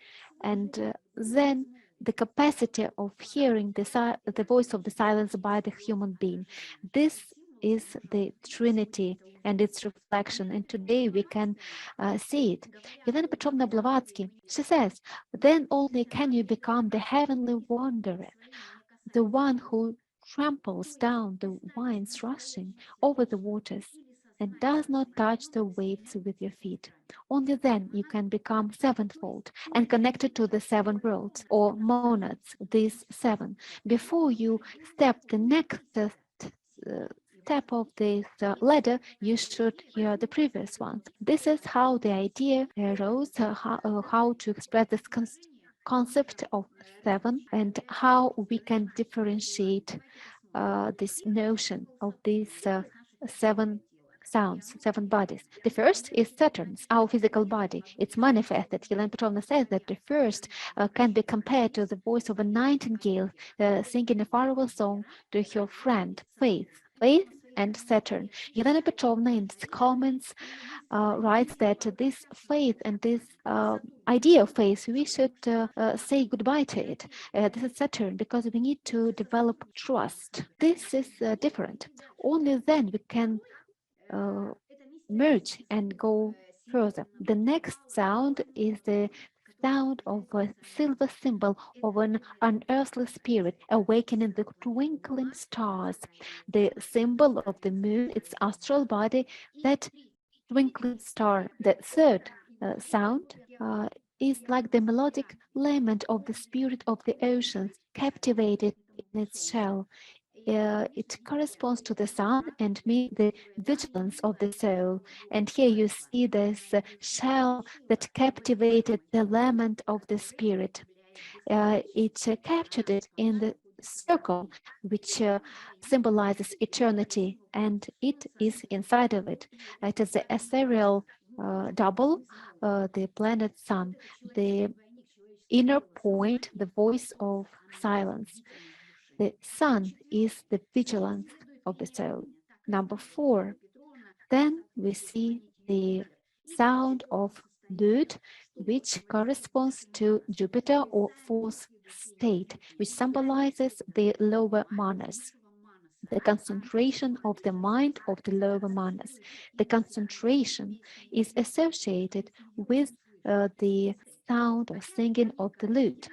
and then the capacity of hearing the voice of the silence by the human being. This is the Trinity and its reflection. And today we can see it. Yelena Petrovna Blavatsky, she says, then only can you become the heavenly wanderer, the one who tramples down the winds rushing over the waters and does not touch the waves with your feet. Only then you can become sevenfold and connected to the seven worlds or monads, these seven. Before you step the next step of this ladder, you should hear the previous ones. This is how the idea arose, how to express this concept of seven and how we can differentiate this notion of these seven sounds, seven bodies. The first is Saturn, our physical body. It's manifested. Yelena Petrovna says that the first can be compared to the voice of a nightingale singing a faraway song to her friend, Faith. Faith and Saturn. Yelena Petrovna in the comments writes that this faith and this idea of faith, we should say goodbye to it. This is Saturn because we need to develop trust. This is different. Only then we can merge and go further. The next sound is the sound of a silver symbol of an unearthly spirit awakening the twinkling stars. The symbol of the moon, its astral body, that twinkling star. The third sound is like the melodic lament of the spirit of the oceans captivated in its shell. It corresponds to the sun and means the vigilance of the soul. And here you see this shell that captivated the lament of the spirit. It captured it in the circle, which symbolizes eternity, and it is inside of it. It is the ethereal double, the planet sun, the inner point, the voice of silence. The sun is the vigilance of the soul. Number 4. Then we see the sound of Lud, which corresponds to Jupiter or fourth state, which symbolizes the lower manas, the concentration of the mind of the lower manas. The concentration is associated with the sound or singing of the lute,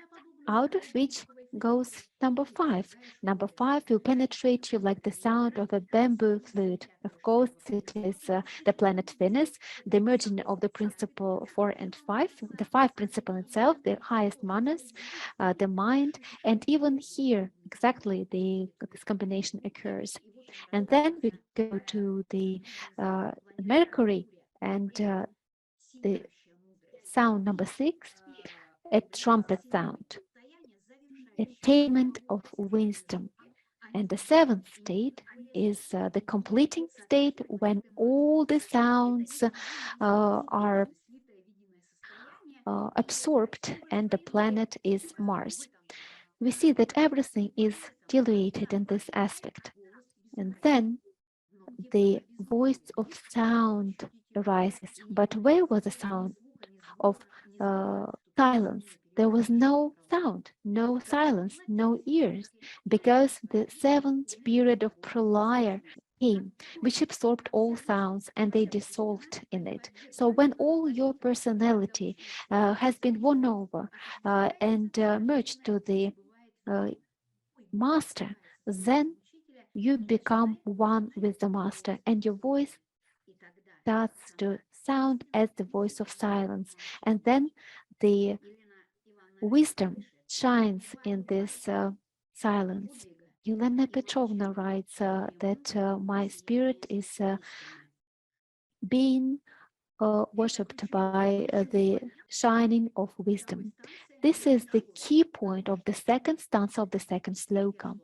out of which goes number 5. Number 5 will penetrate you like the sound of a bamboo flute. Of course, it is the planet Venus, the merging of the principle 4 and 5, the 5 principle itself, the highest manas, the mind, and even here, exactly, this combination occurs. And then we go to the Mercury and the sound number 6, a trumpet sound, attainment of wisdom. And the 7th state is the completing state when all the sounds are absorbed and the planet is Mars. We see that everything is diluted in this aspect. And then the voice of sound arises. But where was the sound of silence? There was no sound, no silence, no ears, because the 7th period of pralaya came, which absorbed all sounds and they dissolved in it. So when all your personality has been won over and merged to the master, then you become one with the master and your voice starts to sound as the voice of silence. And then the wisdom shines in this silence. Yelena Petrovna writes that my spirit is being worshipped by the shining of wisdom. This is the key point of the second stanza of the second sloka.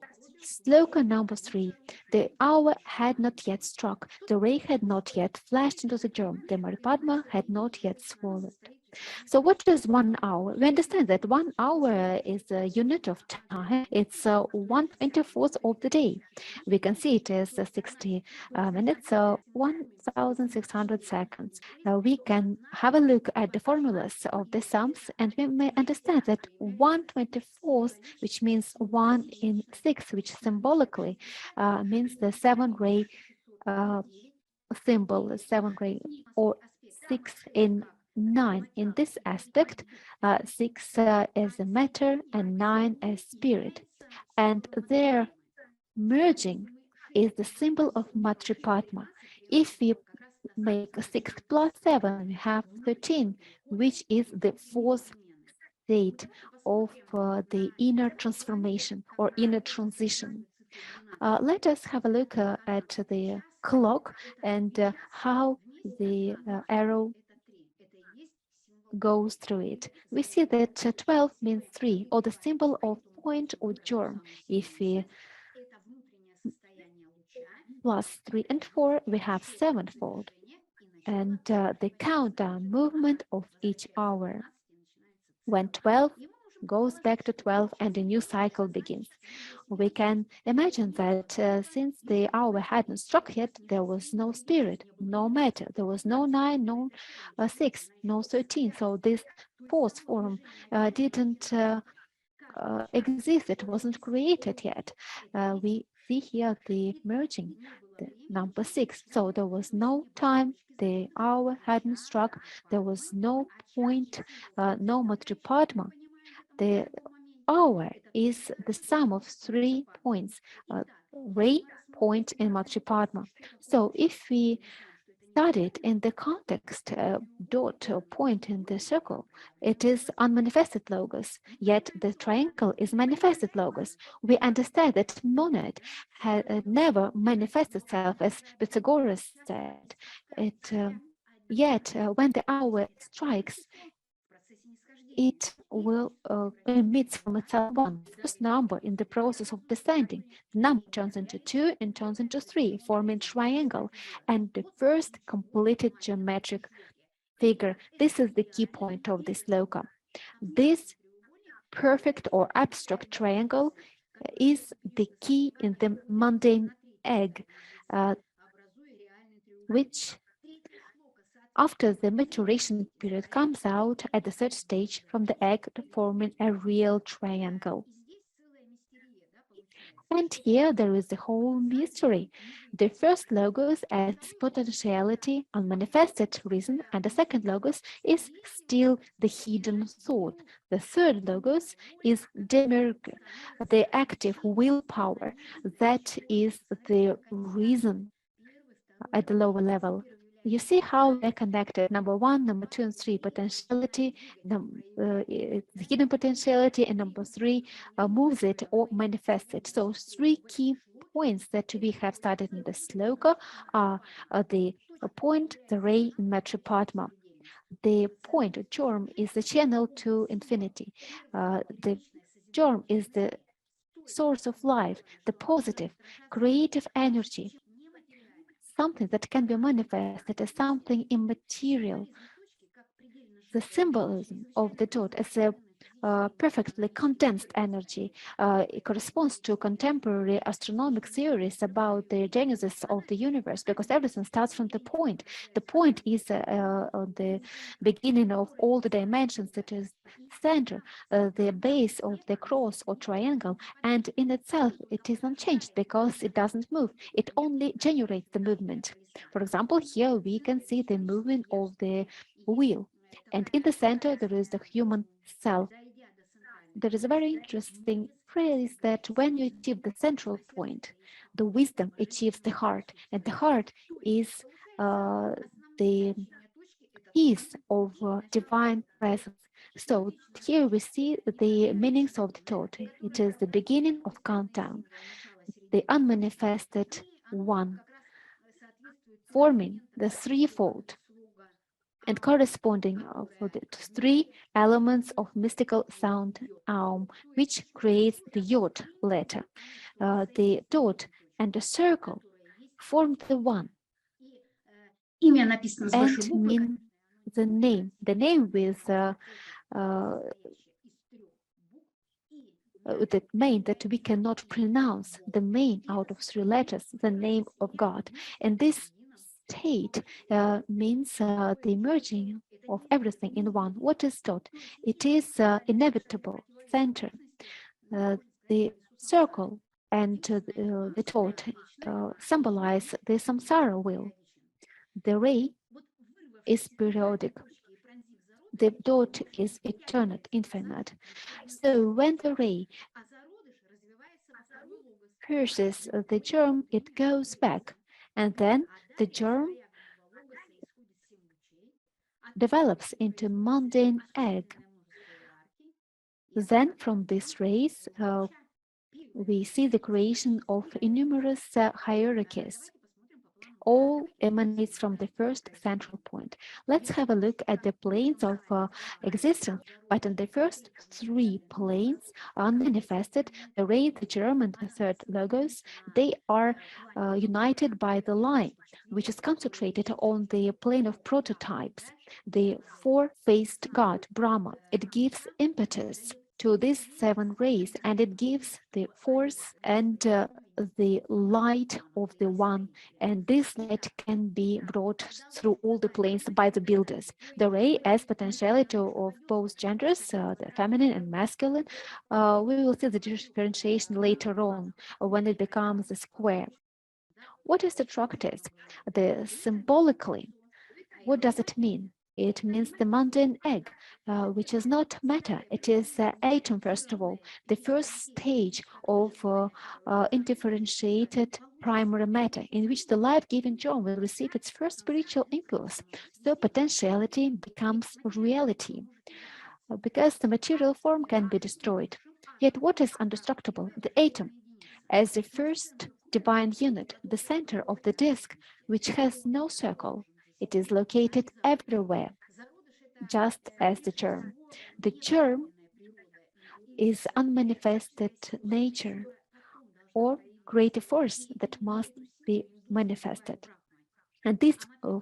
Sloka number 3. The hour had not yet struck, the ray had not yet flashed into the germ, the Maripadma had not yet swallowed. So what is 1 hour? We understand that 1 hour is a unit of time. It's 1/24th of the day. We can see it as 60 minutes, 1,600 seconds. We can have a look at the formulas of the sums and we may understand that 1/24th, which means 1 in 6, which symbolically means the 7-ray symbol, 7-ray, or 6 in 9. In this aspect, 6 as a matter and 9 as spirit. And their merging is the symbol of Matripadma. If we make 6 plus 7, we have 13, which is the 4th state of the inner transformation or inner transition. Let us have a look at the clock and how the arrow goes through it. We see that 12 means 3, or the symbol of point or germ. If we plus 3 and 4, we have sevenfold. And the countdown movement of each hour. When 12 goes back to 12 and a new cycle begins. We can imagine that since the hour hadn't struck yet, there was no spirit, no matter. There was no 9, no 6, no 13. So this fourth form didn't exist. It wasn't created yet. We see here the merging, the number 6. So there was no time. The hour hadn't struck. There was no point, no Matripadma. The hour is the sum of 3 points, ray, point, and Matripadma. So if we study it in the context, dot or point in the circle, it is unmanifested logos, yet the triangle is manifested logos. We understand that monad never manifests itself, as Pythagoras said. Yet when the hour strikes, it will emits from itself 1, the first number in the process of descending. The number turns into 2 and turns into 3, forming triangle, and the first completed geometric figure. This is the key point of this sloka. This perfect or abstract triangle is the key in the mundane egg, which after the maturation period comes out at the third stage from the egg, forming a real triangle. And here there is the whole mystery. The first logos as potentiality, unmanifested reason, and the second logos is still the hidden thought. The third logos is demiurge, the active willpower, that is the reason at the lower level. You see how they're connected. Number 1, number 2, and 3, potentiality, the hidden potentiality, and number 3 moves it or manifests it. So 3 key points that we have studied in the sloka are the point, the ray, and Matripadma. The point, or germ, is the channel to infinity. The germ is the source of life, the positive, creative energy, something that can be manifested as something immaterial. The symbolism of the dot as a perfectly condensed energy. It corresponds to contemporary astronomical theories about the genesis of the universe, because everything starts from the point. The point is the beginning of all the dimensions, that is center, the base of the cross or triangle, and in itself it is unchanged because it doesn't move. It only generates the movement. For example, here we can see the movement of the wheel, and in the center there is the human cell. There is a very interesting phrase that when you achieve the central point, the wisdom achieves the heart, and the heart is the peace of divine presence. So here we see the meanings of the thought. It is the beginning of countdown, the unmanifested one, forming the threefold and corresponding for the 3 elements of mystical sound aum, which creates the yod letter. The dot and the circle form the one and mean the name with the main that we cannot pronounce, the main out of 3 letters, the name of God. And this state means the merging of everything in one. What is dot? It is inevitable center. The circle and the dot symbolize the samsara wheel. The ray is periodic. The dot is eternal, infinite. So when the ray pierces the germ, it goes back, and then the germ develops into mundane egg. Then from this race, we see the creation of numerous hierarchies. all emanates from the first central point. Let's have a look at the planes of existence. But in the first three planes, unmanifested, the ray, the germ, and the third logos, they are united by the line, which is concentrated on the plane of prototypes, the four-faced god, Brahma. It gives impetus to these seven rays, and it gives the force and the light of the one, and this light can be brought through all the planes by the builders. The ray as potentiality of both genders, the feminine and masculine, we will see the differentiation later on when it becomes a square. What is the Tractate? The symbolically, what does it mean? It means the mundane egg, which is not matter. It is atom, first of all, the first stage of indifferentiated primary matter, in which the life-giving germ will receive its first spiritual impulse. So potentiality becomes reality, because the material form can be destroyed. Yet what is indestructible? The atom, as the first divine unit, the center of the disk, which has no circle. It is located everywhere, just as the germ. The germ is unmanifested nature or creative force that must be manifested. And this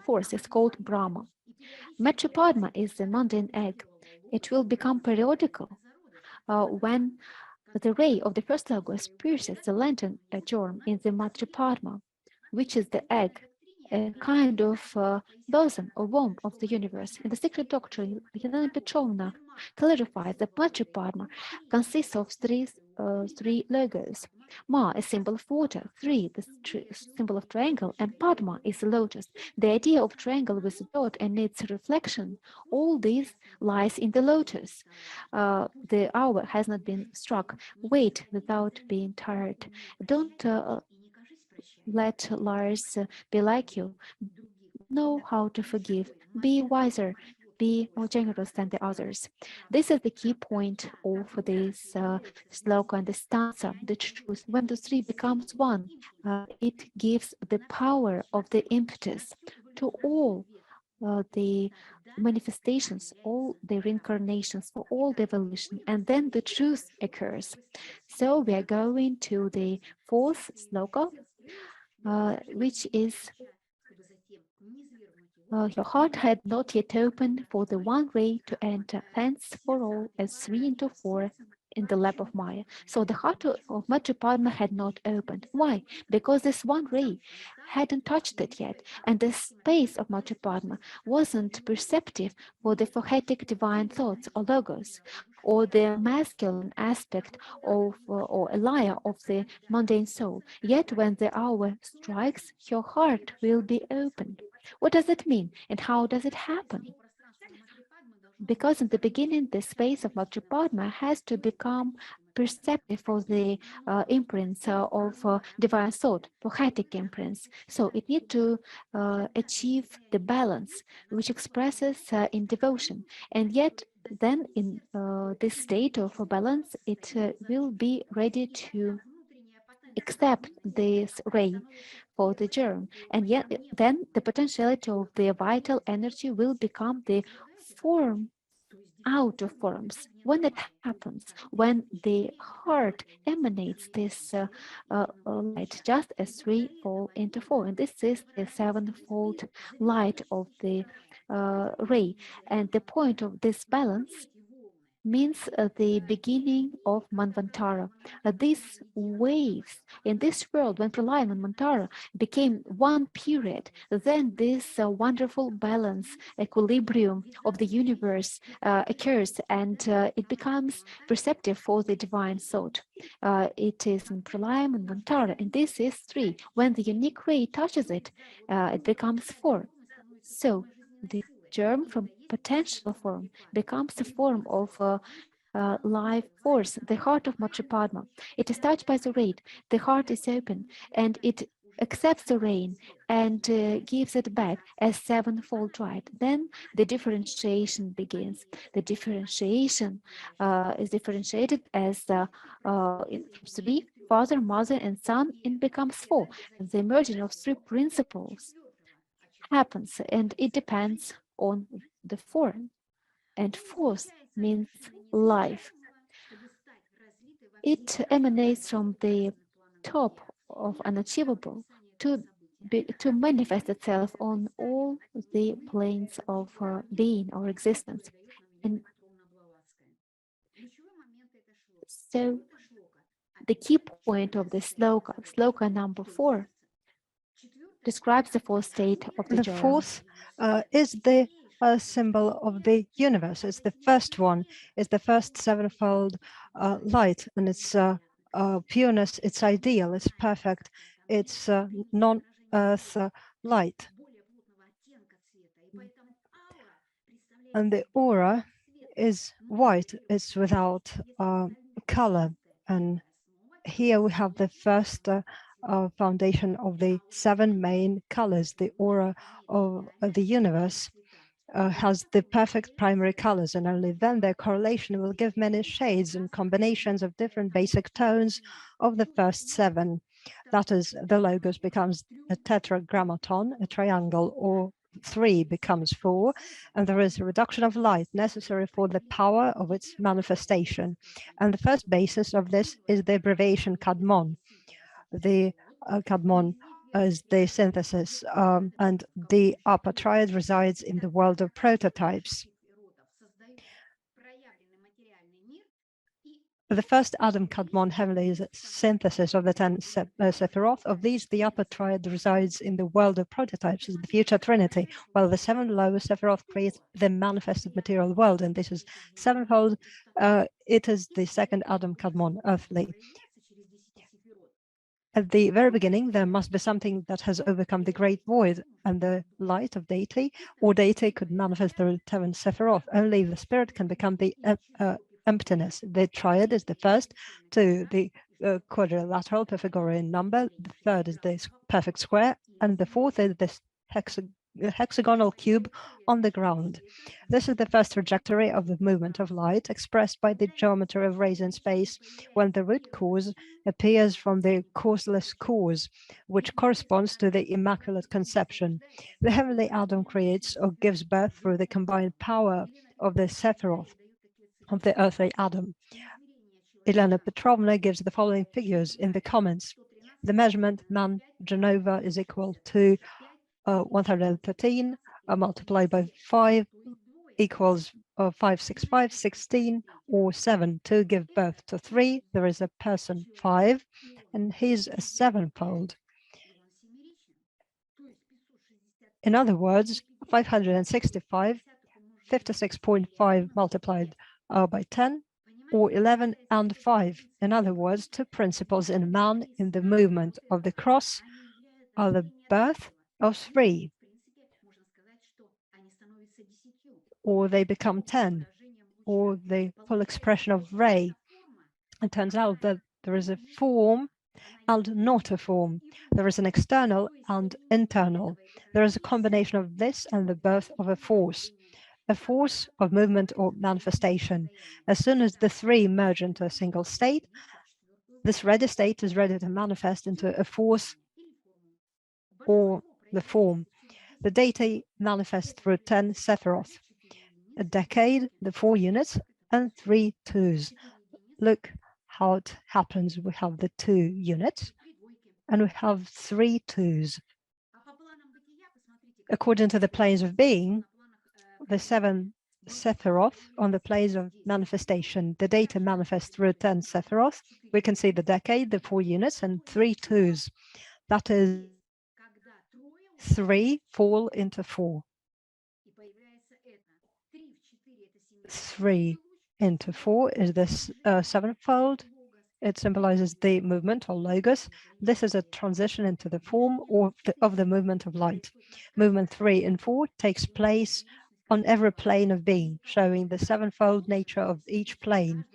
force is called Brahma. Matripadma is the mundane egg. It will become periodical when the ray of the first logos pierces the lantern germ in the Matripadma, which is the egg, a kind of bosom or womb of the universe. In the Secret Doctrine, Yelena Petrovna clarifies that Matripadma consists of three logos. Ma, a symbol of water, three, the symbol of triangle, and Padma is a lotus. The idea of triangle with a dot and its reflection, all this lies in the lotus. The hour has not been struck. Wait without being tired. Don't let Lars be like you. Know how to forgive. Be wiser. Be more generous than the others. This is the key point of this sloka and the stanza, the truth. When the three becomes one, it gives the power of the impetus to all the manifestations, all the reincarnations, for all the evolution, and then the truth occurs. So we are going to the fourth sloka, which is your heart had not yet opened for the one ray to enter, hence for all as 3 into 4 in the lap of Maya. So the heart of Matripadma had not opened. Why? Because this one ray hadn't touched it yet, and the space of Matripadma wasn't perceptive for the poetic divine thoughts or logos, or the masculine aspect of or a liar of the mundane soul. Yet when the hour strikes, your heart will be opened. What does it mean, and how does it happen? Because in the beginning, the space of Matripadma has to become perceptive for the imprints of divine thought, poetic imprints. So it needs to achieve the balance, which expresses in devotion. And yet, then in this state of balance, it will be ready to accept this ray for the germ. And yet, then the potentiality of the vital energy will become the form out of forms. When it happens, when the heart emanates this light, just as 3 fall into 4, and this is the sevenfold light of the ray. And the point of this balance means the beginning of Manvantara. These waves in this world, when Pralaya and Manvantara became one period, then this wonderful balance, equilibrium of the universe occurs, and it becomes perceptive for the divine thought. It is in Pralaya and Manvantara, and this is 3. When the unique ray touches it, it becomes 4. So the germ from potential form becomes a form of life force, the heart of Matripadma. It is touched by the rain. The heart is open, and it accepts the rain and gives it back as sevenfold light. Then the differentiation begins. The differentiation is differentiated as from 3 Father, Mother, and Son, and becomes four. And the merging of three principles happens, and it depends on the four. And fourth means life. It emanates from the top of unachievable to manifest itself on all the planes of being or existence. And so the key point of the sloka number 4, describes the fourth state of the joy. fourth is the symbol of the universe. It's the first one. It's the first sevenfold light, and its pureness, it's ideal, it's perfect, it's non-earth light. And the aura is white, it's without color. And here we have the first foundation of the 7 main colors. The aura of the universe has the perfect primary colors, and only then their correlation will give many shades and combinations of different basic tones of the first 7. That is, the logos becomes a tetragrammaton, a triangle, or 3 becomes 4, and there is a reduction of light necessary for the power of its manifestation. And the first basis of this is the abbreviation kadmon. The kadmon is the synthesis, and the upper triad resides in the world of prototypes. The first Adam Kadmon heavenly is a synthesis of the 10 Sephiroth. Of these, the upper triad resides in the world of prototypes, is the future Trinity, while the 7 lower Sephiroth create the manifested material world, and this is sevenfold. It is the second Adam Kadmon, earthly. At the very beginning, there must be something that has overcome the great void and the light of deity, or deity could manifest the 7 Sephiroth. Only the spirit can become the emptiness. The triad is the first to the quadrilateral Pythagorean number, the third is the perfect square, and the fourth is this hexagonal cube on the ground. This is the first trajectory of the movement of light expressed by the geometry of rays in space, when the root cause appears from the causeless cause, which corresponds to the Immaculate Conception. The heavenly Adam creates or gives birth through the combined power of the Sephiroth of the earthly Adam. Elena Petrovna gives the following figures in the comments. The measurement man Genova is equal to 113 multiplied by 5 equals 565, 16, or 7. To give birth to 3, there is a person 5, and he's a sevenfold. In other words, 565, 56.5 multiplied by 10, or 11 and 5. In other words, 2 principles in man in the movement of the cross are the birth of 3, or they become 10, or the full expression of ray. It turns out that there is a form and not a form. There is an external and internal. There is a combination of this and the birth of a force of movement or manifestation. As soon as the 3 merge into a single state, this ready state is ready to manifest into a force or the form. The deity manifests through 10 Sephiroth, a decade, the 4 units, and 3 twos. Look how it happens. We have the 2 units, and we have 3 twos. According to the planes of being, the 7 Sephiroth on the planes of manifestation, the data manifests through 10 Sephiroth. We can see the decade, the 4 units, and 3 twos. That is 3 fall into 4. 3 into 4 is this sevenfold. It symbolizes the movement or logos. This is a transition into the form of the movement of light. Movement 3 and 4 takes place on every plane of being, showing the sevenfold nature of each plane.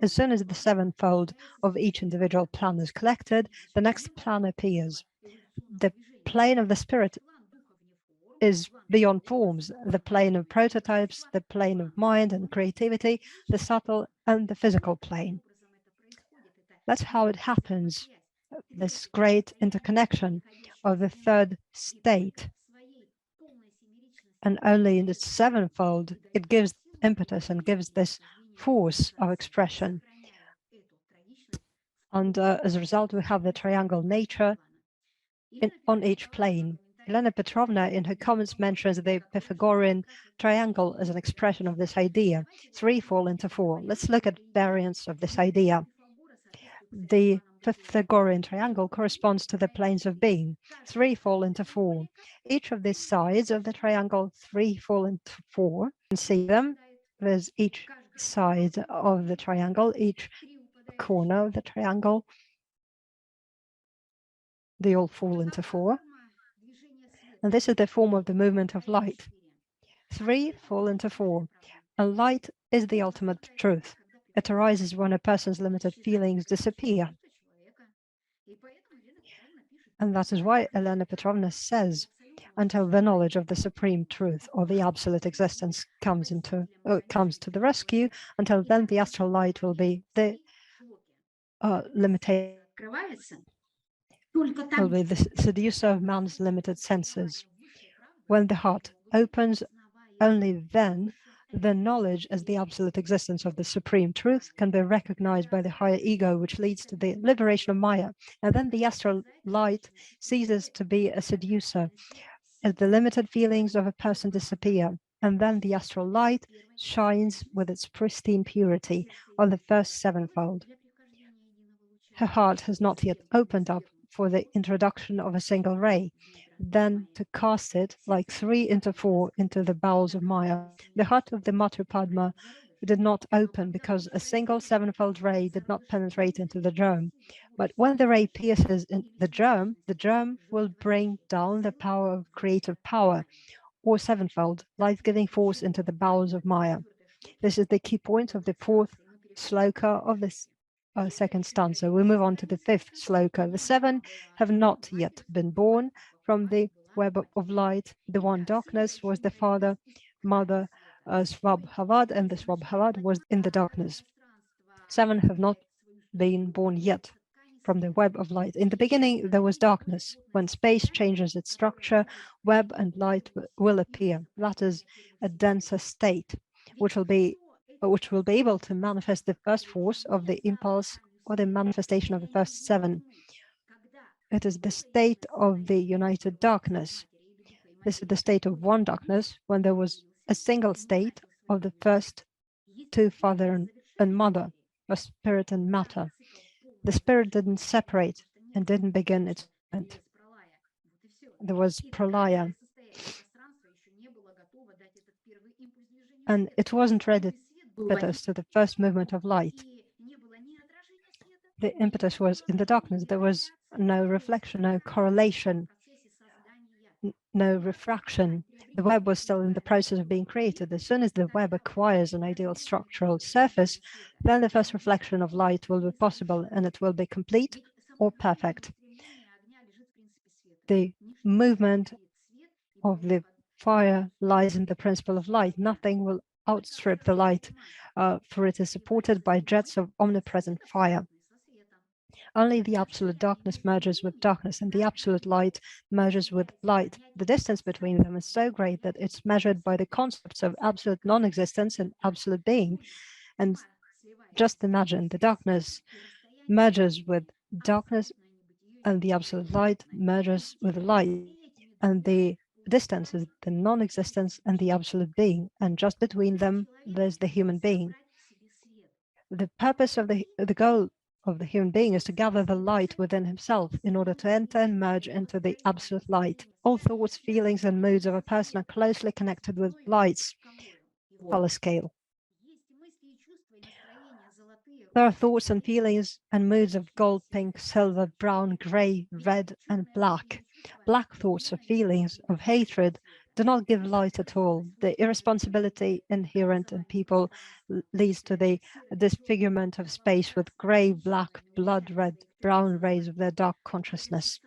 As soon as the sevenfold of each individual plan is collected, the next plan appears. The plane of the spirit is beyond forms, the plane of prototypes, the plane of mind and creativity, the subtle and the physical plane. That's how it happens, this great interconnection of the third state. And only in its sevenfold, it gives impetus and gives this force of expression. And as a result, we have the triangle nature on each plane. Elena Petrovna, in her comments, mentions the Pythagorean triangle as an expression of this idea. 3 fall into 4. Let's look at variants of this idea. The Pythagorean triangle corresponds to the planes of being. 3 fall into 4. Each of these sides of the triangle, 3 fall into 4. You can see them. There's each side of the triangle, each corner of the triangle. They all fall into 4. And this is the form of the movement of light. 3 fall into 4. And light is the ultimate truth. It arises when a person's limited feelings disappear. And that is why Elena Petrovna says, until the knowledge of the supreme truth or the absolute existence comes to the rescue, until then the astral light will be the limitation, will be the seducer of man's limited senses. When the heart opens, only then the knowledge as the absolute existence of the supreme truth can be recognized by the higher ego, which leads to the liberation of Maya. And then the astral light ceases to be a seducer as the limited feelings of a person disappear. And then the astral light shines with its pristine purity on the first sevenfold. Her heart has not yet opened up for the introduction of a single ray, then to cast it like 3 into 4 into the bowels of Maya. The heart of the Matu Padma did not open because a single sevenfold ray did not penetrate into the germ. But when the ray pierces in the germ will bring down the power of creative power, or sevenfold, life-giving force into the bowels of Maya. This is the key point of the 4th sloka of this second stanza. We move on to the 5th sloka. The 7 have not yet been born from the web of light. The one darkness was the father, mother, Swabhavad, and the Swabhavad was in the darkness. 7 have not been born yet from the web of light. In the beginning, there was darkness. When space changes its structure, web and light will appear. That is a denser state, which will be able to manifest the first force of the impulse or the manifestation of the first 7. It is the state of the united darkness. This is the state of one darkness when there was a single state of the first 2, father and mother, of spirit and matter. The spirit didn't separate and didn't begin its movement. There was pralaya. And it wasn't ready to the first movement of light. The impetus was in the darkness. There was no reflection, no correlation, no refraction. The web was still in the process of being created. As soon as the web acquires an ideal structural surface, then the first reflection of light will be possible, and it will be complete or perfect. The movement of the fire lies in the principle of light. Nothing will outstrip the light, for it is supported by jets of omnipresent fire. Only the absolute darkness merges with darkness, and the absolute light merges with light. The distance between them is so great that it's measured by the concepts of absolute non-existence and absolute being. And just imagine, the darkness merges with darkness, and the absolute light merges with light. And the distance is the non-existence and the absolute being, and just between them, there's the human being. The purpose of the goal of the human being is to gather the light within himself in order to enter and merge into the absolute light. All thoughts, feelings, and moods of a person are closely connected with light's color scale. There are thoughts and feelings and moods of gold, pink, silver, brown, gray, red, and black. Black thoughts or feelings of hatred do not give light at all. The irresponsibility inherent in people leads to the disfigurement of space with gray, black, blood red, brown rays of their dark consciousness.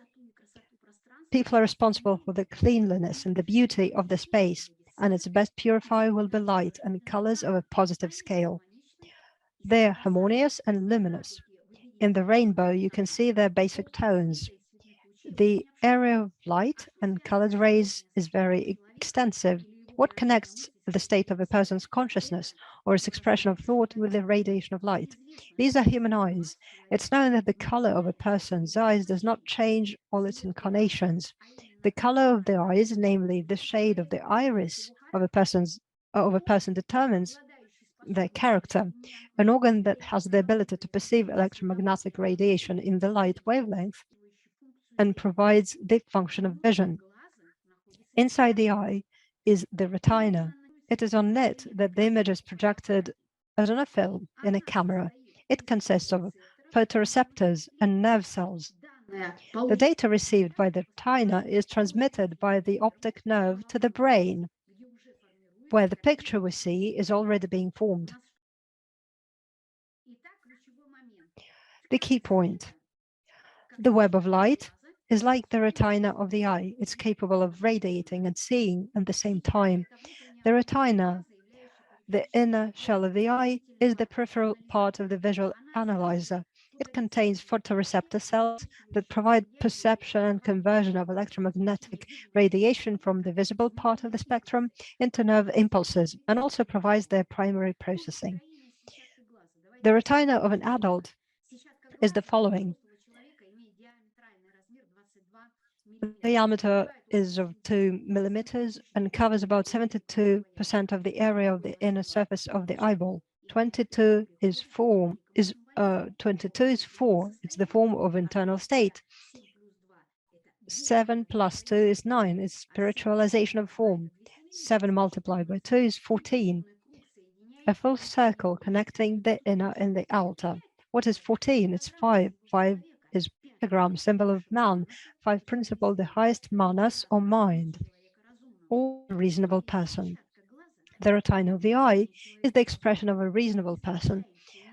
People are responsible for the cleanliness and the beauty of the space, and its best purifier will be light and colors of a positive scale. They are harmonious and luminous. In the rainbow, you can see their basic tones. The area of light and colored rays is very extensive. What connects the state of a person's consciousness or its expression of thought with the radiation of light? These are human eyes. It's known that the color of a person's eyes does not change all its incarnations. The color of the eyes, namely the shade of the iris of a person determines their character. An organ that has the ability to perceive electromagnetic radiation in the light wavelength and provides the function of vision. Inside the eye is the retina. It is on it that the image is projected as on a film in a camera. It consists of photoreceptors and nerve cells. The data received by the retina is transmitted by the optic nerve to the brain, where the picture we see is already being formed. The key point. The web of light is like the retina of the eye. It's capable of radiating and seeing at the same time. The retina, the inner shell of the eye, is the peripheral part of the visual analyzer. It contains photoreceptor cells that provide perception and conversion of electromagnetic radiation from the visible part of the spectrum into nerve impulses, and also provides their primary processing. The retina of an adult is the following. The diameter is of 2 millimeters and covers about 72% of the area of the inner surface of the eyeball. 22 is 4. It's the form of internal state. 7 plus 2 is 9. It's spiritualization of form. 7 multiplied by 2 is 14. A full circle connecting the inner and the outer. What is 14? It's 5. 5 is pentagram, symbol of man. 5 principle, the highest manas or mind, or reasonable person. The retina of the eye is the expression of a reasonable person,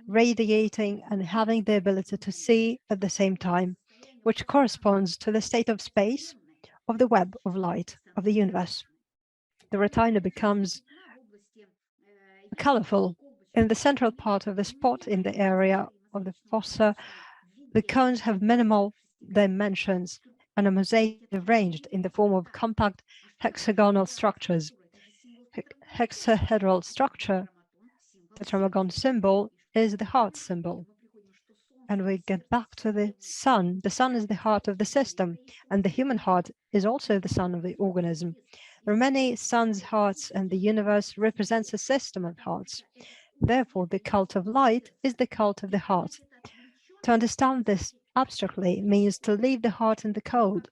radiating and having the ability to see at the same time, which corresponds to the state of space of the web of light of the universe. The retina becomes colorful. In the central part of the spot in the area of the fossa, the cones have minimal dimensions and a mosaic arranged in the form of compact hexagonal structures. Hexahedral structure, the tetramagon symbol, is the heart symbol. And we get back to the sun. The sun is the heart of the system, and the human heart is also the sun of the organism. There are many suns, hearts, and the universe represents a system of hearts. Therefore, the cult of light is the cult of the heart. To understand this abstractly means to leave the heart in the cold.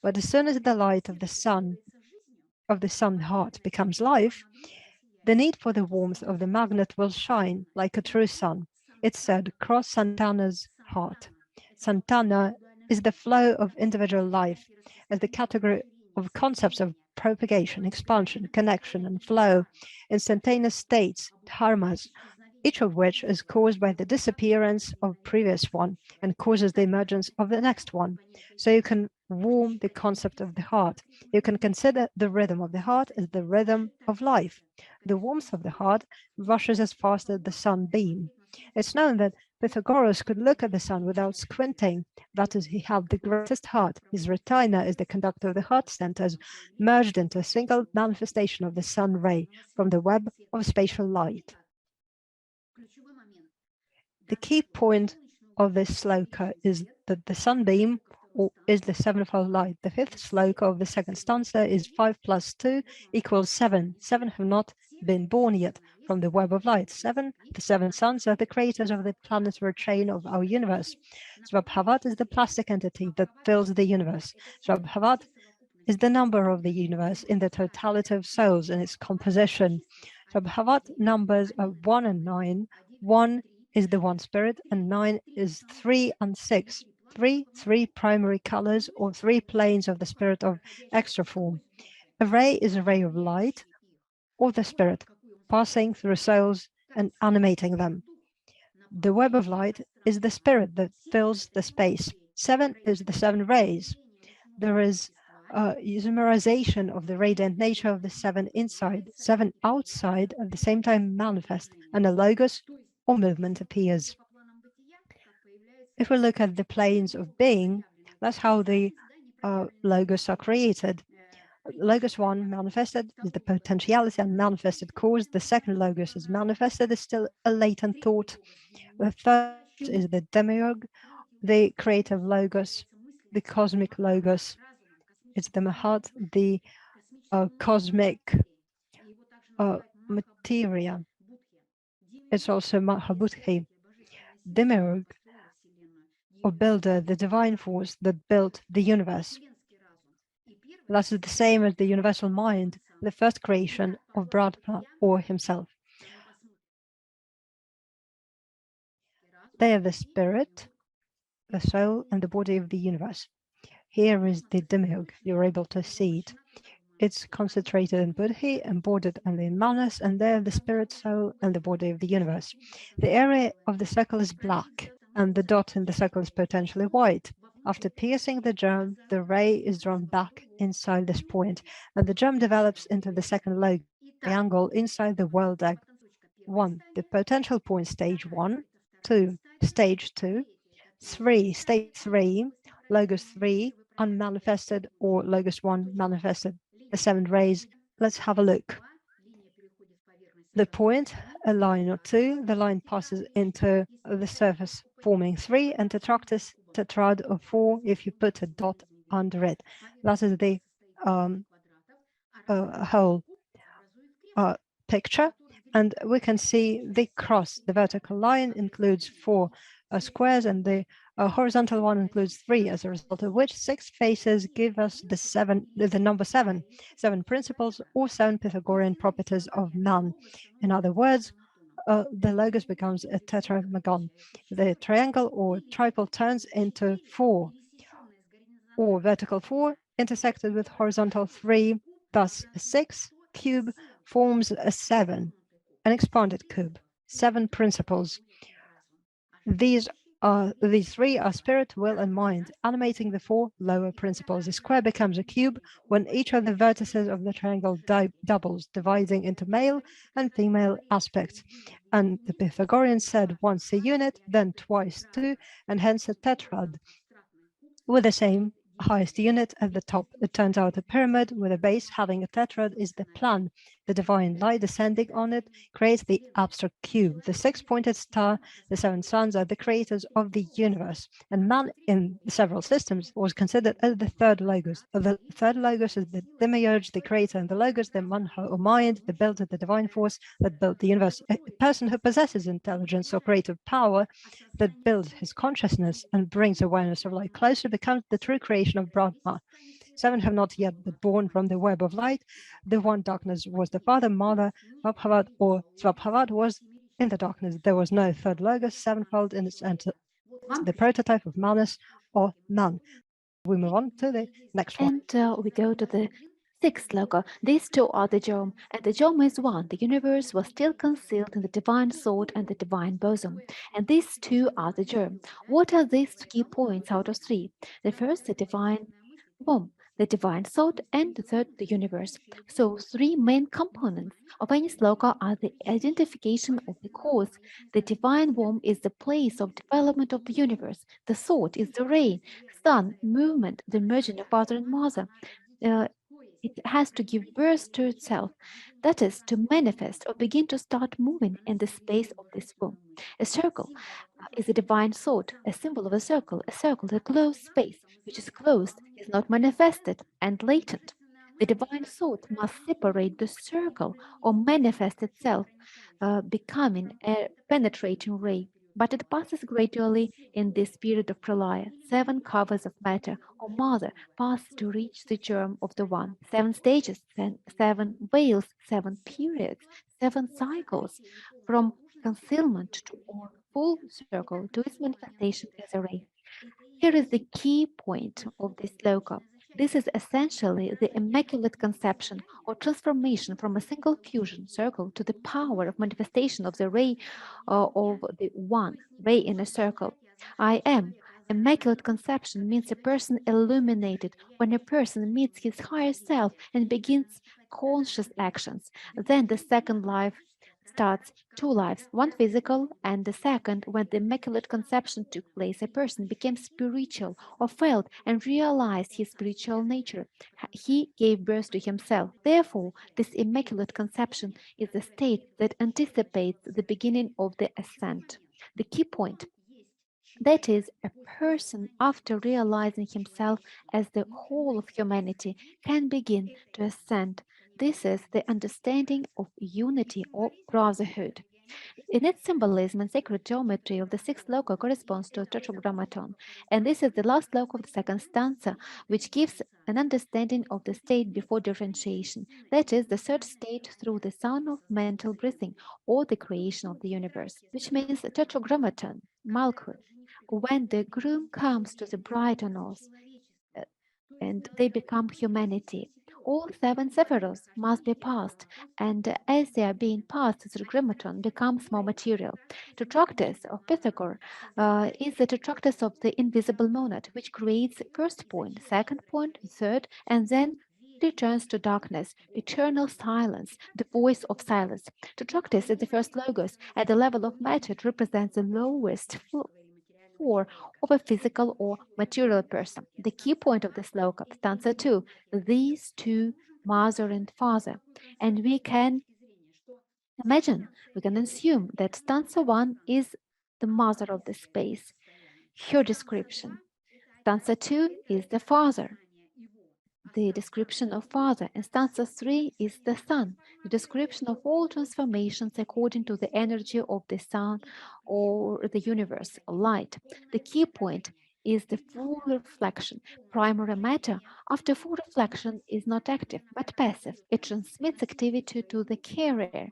But as soon as the light of the sun heart becomes life, the need for the warmth of the magnet will shine like a true sun. It's said, cross Santana's heart. Santana is the flow of individual life as the category of concepts of propagation, expansion, connection, and flow, instantaneous states, dharmas, each of which is caused by the disappearance of previous one and causes the emergence of the next one. So you can warm the concept of the heart. You can consider the rhythm of the heart as the rhythm of life. The warmth of the heart rushes as fast as the sunbeam. It's known that Pythagoras could look at the sun without squinting. That is, he had the greatest heart. His retina is the conductor of the heart centers, merged into a single manifestation of the sun ray from the web of spatial light. The key point of this sloka is that the sunbeam is the sevenfold light. The fifth sloka of the second stanza is 5 plus 2 equals 7. 7 have not been born yet from the web of light. The seven suns are the creators of the planetary chain of our universe. Svabhavat is the plastic entity that fills the universe. Svabhavat is the number of the universe in the totality of souls and its composition. Svabhavat numbers are 1 and 9. 1 is the one spirit, and 9 is 3 and 6. Three primary colors or 3 planes of the spirit of extra form. A ray is a ray of light or the spirit passing through souls and animating them. The web of light is the spirit that fills the space. 7 is the 7 rays. There is isomerization of the radiant nature of the 7 inside, 7 outside at the same time manifest, and a logos or movement appears. If we look at the planes of being, that's how the logos are created. Logos 1 manifested is the potentiality and manifested cause. The second logos is manifested is still a latent thought. The third is the demiurge, the creative logos, the cosmic logos. It's the Mahat, the cosmic materia. It's also Mahabhuti, demiurge, or builder, the divine force that built the universe. That is the same as the universal mind, the first creation of Brahma or himself. They are the spirit, the soul, and the body of the universe. Here is the demiurge. You're able to see it. It's concentrated in Buddhi, embodied only in Manas, and there the spirit, soul, and the body of the universe. The area of the circle is black, and the dot in the circle is potentially white. After piercing the germ, the ray is drawn back inside this point, and the germ develops into the second logo, triangle inside the world egg. 1. The potential point, stage 1. 2. Stage 2. 3. Stage 3. Logos 3, unmanifested, or Logos 1 manifested. The 7 rays. Let's have a look. The point, a line or 2, the line passes into the surface, forming 3, and tetrad of 4 if you put a dot under it. That is the whole picture, and we can see the cross. The vertical line includes 4 squares, and the horizontal one includes 3, as a result of which 6 faces give us the number 7 principles or 7 Pythagorean properties of man. In other words, the logos becomes a tetramagon. The triangle or triple turns into 4, or vertical 4 intersected with horizontal 3, thus a 6 cube forms a 7, an expanded cube, 7 principles. These 3 are spirit, will, and mind, animating the 4 lower principles. The square becomes a cube when each of the vertices of the triangle doubles, dividing into male and female aspects. And the Pythagoreans said once a unit, then twice 2, and hence a tetrad, with the same highest unit at the top. It turns out a pyramid with a base having a tetrad is the plan. The divine light descending on it creates the abstract cube. The 6-pointed star, the 7 suns, are the creators of the universe. And man in several systems was considered as the third logos. The third logos is the demiurge, the creator, and the logos, the manha or mind, the builder, the divine force that built the universe. A person who possesses intelligence or creative power that builds his consciousness and brings awareness of light closer becomes the true creation of Brahma. 7 have not yet been born from the web of light. The one darkness was the father, mother, Svabhavat or Svabhavat was in the darkness. There was no third logos, sevenfold in its enter, the prototype of Manas or man. We move on to the next one. And we go to the 6th logo. These 2 are the germ, and the germ is 1. The universe was still concealed in the divine thought and the divine bosom. And these 2 are the germ. What are these key points out of 3? The first, the divine womb, the divine thought, and the third, the universe. So 3 main components of any sloka are the identification of the cause. The divine womb is the place of development of the universe. The thought is the rain, sun, movement, the merging of father and mother. It has to give birth to itself, that is, to manifest or begin to start moving in the space of this womb. A circle is a divine thought, a symbol of a circle, a closed space, which is closed, is not manifested and latent. The divine thought must separate the circle or manifest itself, becoming a penetrating ray. But it passes gradually in this period of pralaya. 7 covers of matter or mother pass to reach the germ of the one. 7 stages, 7 veils, 7 periods, 7 cycles from concealment to or full circle to its manifestation as a ray. Here is the key point of this sloka. This is essentially the immaculate conception or transformation from a single fusion circle to the power of manifestation of the ray of the one, ray in a circle. I am. Immaculate conception means a person illuminated when a person meets his higher self and begins conscious actions. Then the second life, starts two lives, one physical and the second when the Immaculate Conception took place. A person became spiritual or felt and realized his spiritual nature. He gave birth to himself. Therefore, this Immaculate Conception is a state that anticipates the beginning of the ascent. The key point, that is, a person, after realizing himself as the whole of humanity, can begin to ascend. This is the understanding of unity or brotherhood. In its symbolism and sacred geometry of the sixth sloka corresponds to a tetragrammaton, and this is the last sloka of the second stanza, which gives an understanding of the state before differentiation, that is, the third state through the sound of mental breathing, or the creation of the universe, which means tetragrammaton, malchut. When the groom comes to the bride on earth, and they become humanity. All seven sephiros must be passed, and as they are being passed, the tetragrammaton becomes more material. Tetractys of Pythagoras is the tetractys of the invisible monad, which creates first point, second point, third, and then returns to darkness, eternal silence, the voice of silence. Tetractys is the first logos. At the level of matter, it represents the lowest or of a physical or material person. The key point of the sloka, stanza 2, these two, mother and father. And we can imagine, we can assume that stanza 1 is the mother of the space, her description. Stanza 2 is the father, the description of father, and stanza 3 is the sun, the description of all transformations according to the energy of the sun or the universe, light. The key point is the full reflection. Primary matter, after full reflection, is not active but passive. It transmits activity to the carrier.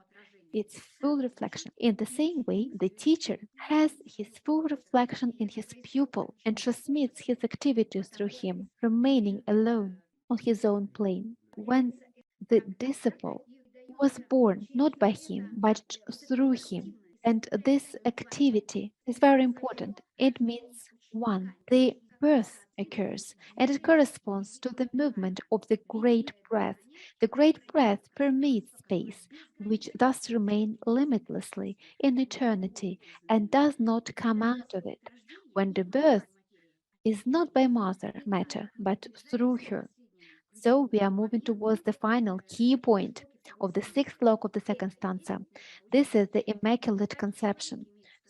Its full reflection. In the same way, the teacher has his full reflection in his pupil and transmits his activities through him, remaining alone on his own plane. When the disciple was born not by him but through him, and this activity is very important. It means one, the birth occurs, and it corresponds to the movement of the great breath. The great breath permeates space, which thus remains limitlessly in eternity and does not come out of it. When the birth is not by mother matter, but through her. So we are moving towards the final key point of the sixth block of the second stanza. This is the Immaculate Conception.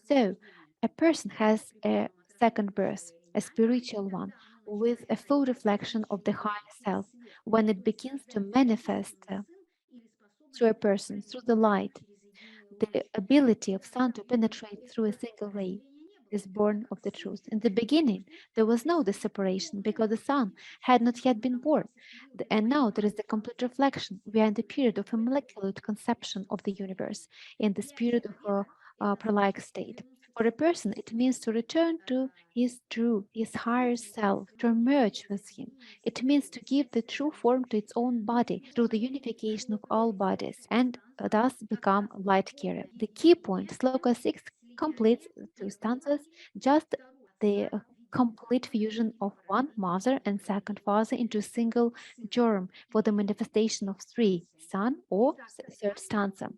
So a person has a second birth, a spiritual one, with a full reflection of the higher self when it begins to manifest through a person, through the light. The ability of sun to penetrate through a single ray is born of the truth. In the beginning, there was no this separation because the sun had not yet been born. And now there is the complete reflection. We are in the period of immaculate conception of the universe, in the spirit of a prolaic state. For a person, it means to return to his true, his higher self, to merge with him. It means to give the true form to its own body through the unification of all bodies and thus become light carrier. The key point, Sloka 6 completes two stanzas, just the complete fusion of one mother and second father into a single germ for the manifestation of three, sun or third stanza.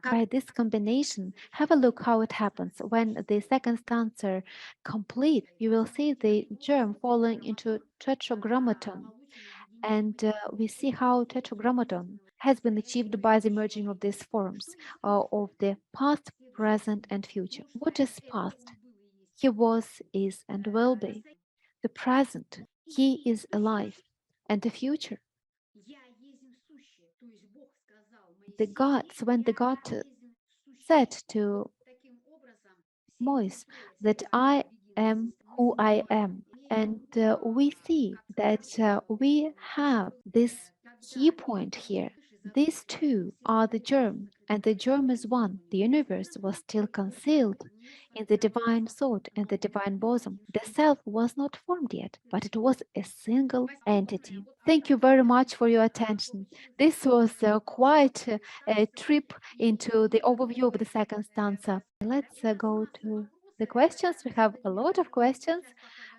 By this combination, have a look how it happens. When the second stanza complete, you will see the germ falling into tetragrammaton. And we see how tetragrammaton has been achieved by the merging of these forms of the past, present, and future. What is past? He was, is, and will be. The present, he is alive. And the future, the gods, when the God said to Moise that I am who I am. And we see that we have this key point here. These two are the germ, and the germ is one. The universe was still concealed in the divine thought and the divine bosom. The self was not formed yet, but it was a single entity. Thank you very much for your attention. This was quite a trip into the overview of the second stanza. Let's go to the questions. We have a lot of questions.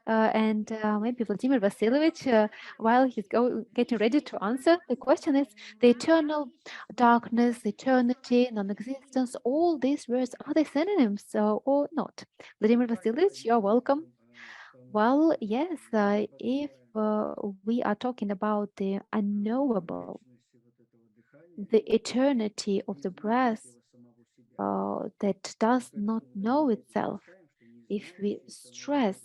and maybe Vladimir Vasilyevich, while he's getting ready to answer, the question is the eternal darkness, eternity, non-existence, all these words, are they synonyms or not? Vladimir Vasilyevich, you're welcome. Well, yes, if we are talking about the unknowable, the eternity of the breath that does not know itself, if we stress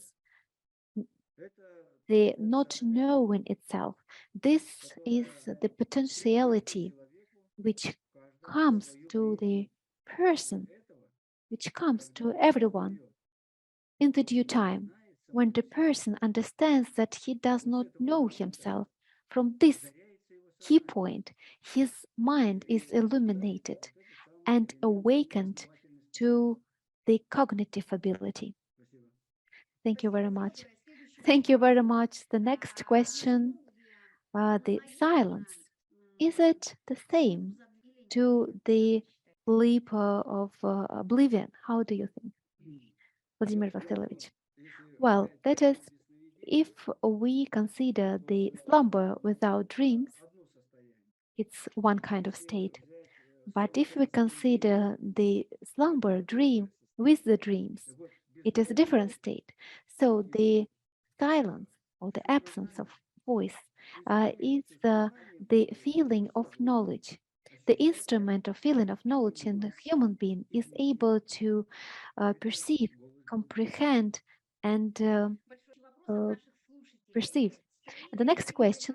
the not knowing itself, this is the potentiality which comes to the person, which comes to everyone in the due time, when the person understands that he does not know himself. From this key point, his mind is illuminated and awakened to the cognitive ability. Thank you very much. Thank you very much. The next question, the silence. Is it the same to the sleep of oblivion? How do you think, Vladimir Vasilyevich? Well, that is, if we consider the slumber without dreams, it's one kind of state. But if we consider the slumber dream with the dreams, it is a different state. So the silence or the absence of voice is the feeling of knowledge. The instrument of feeling of knowledge in the human being is able to perceive, comprehend, and perceive. And the next question,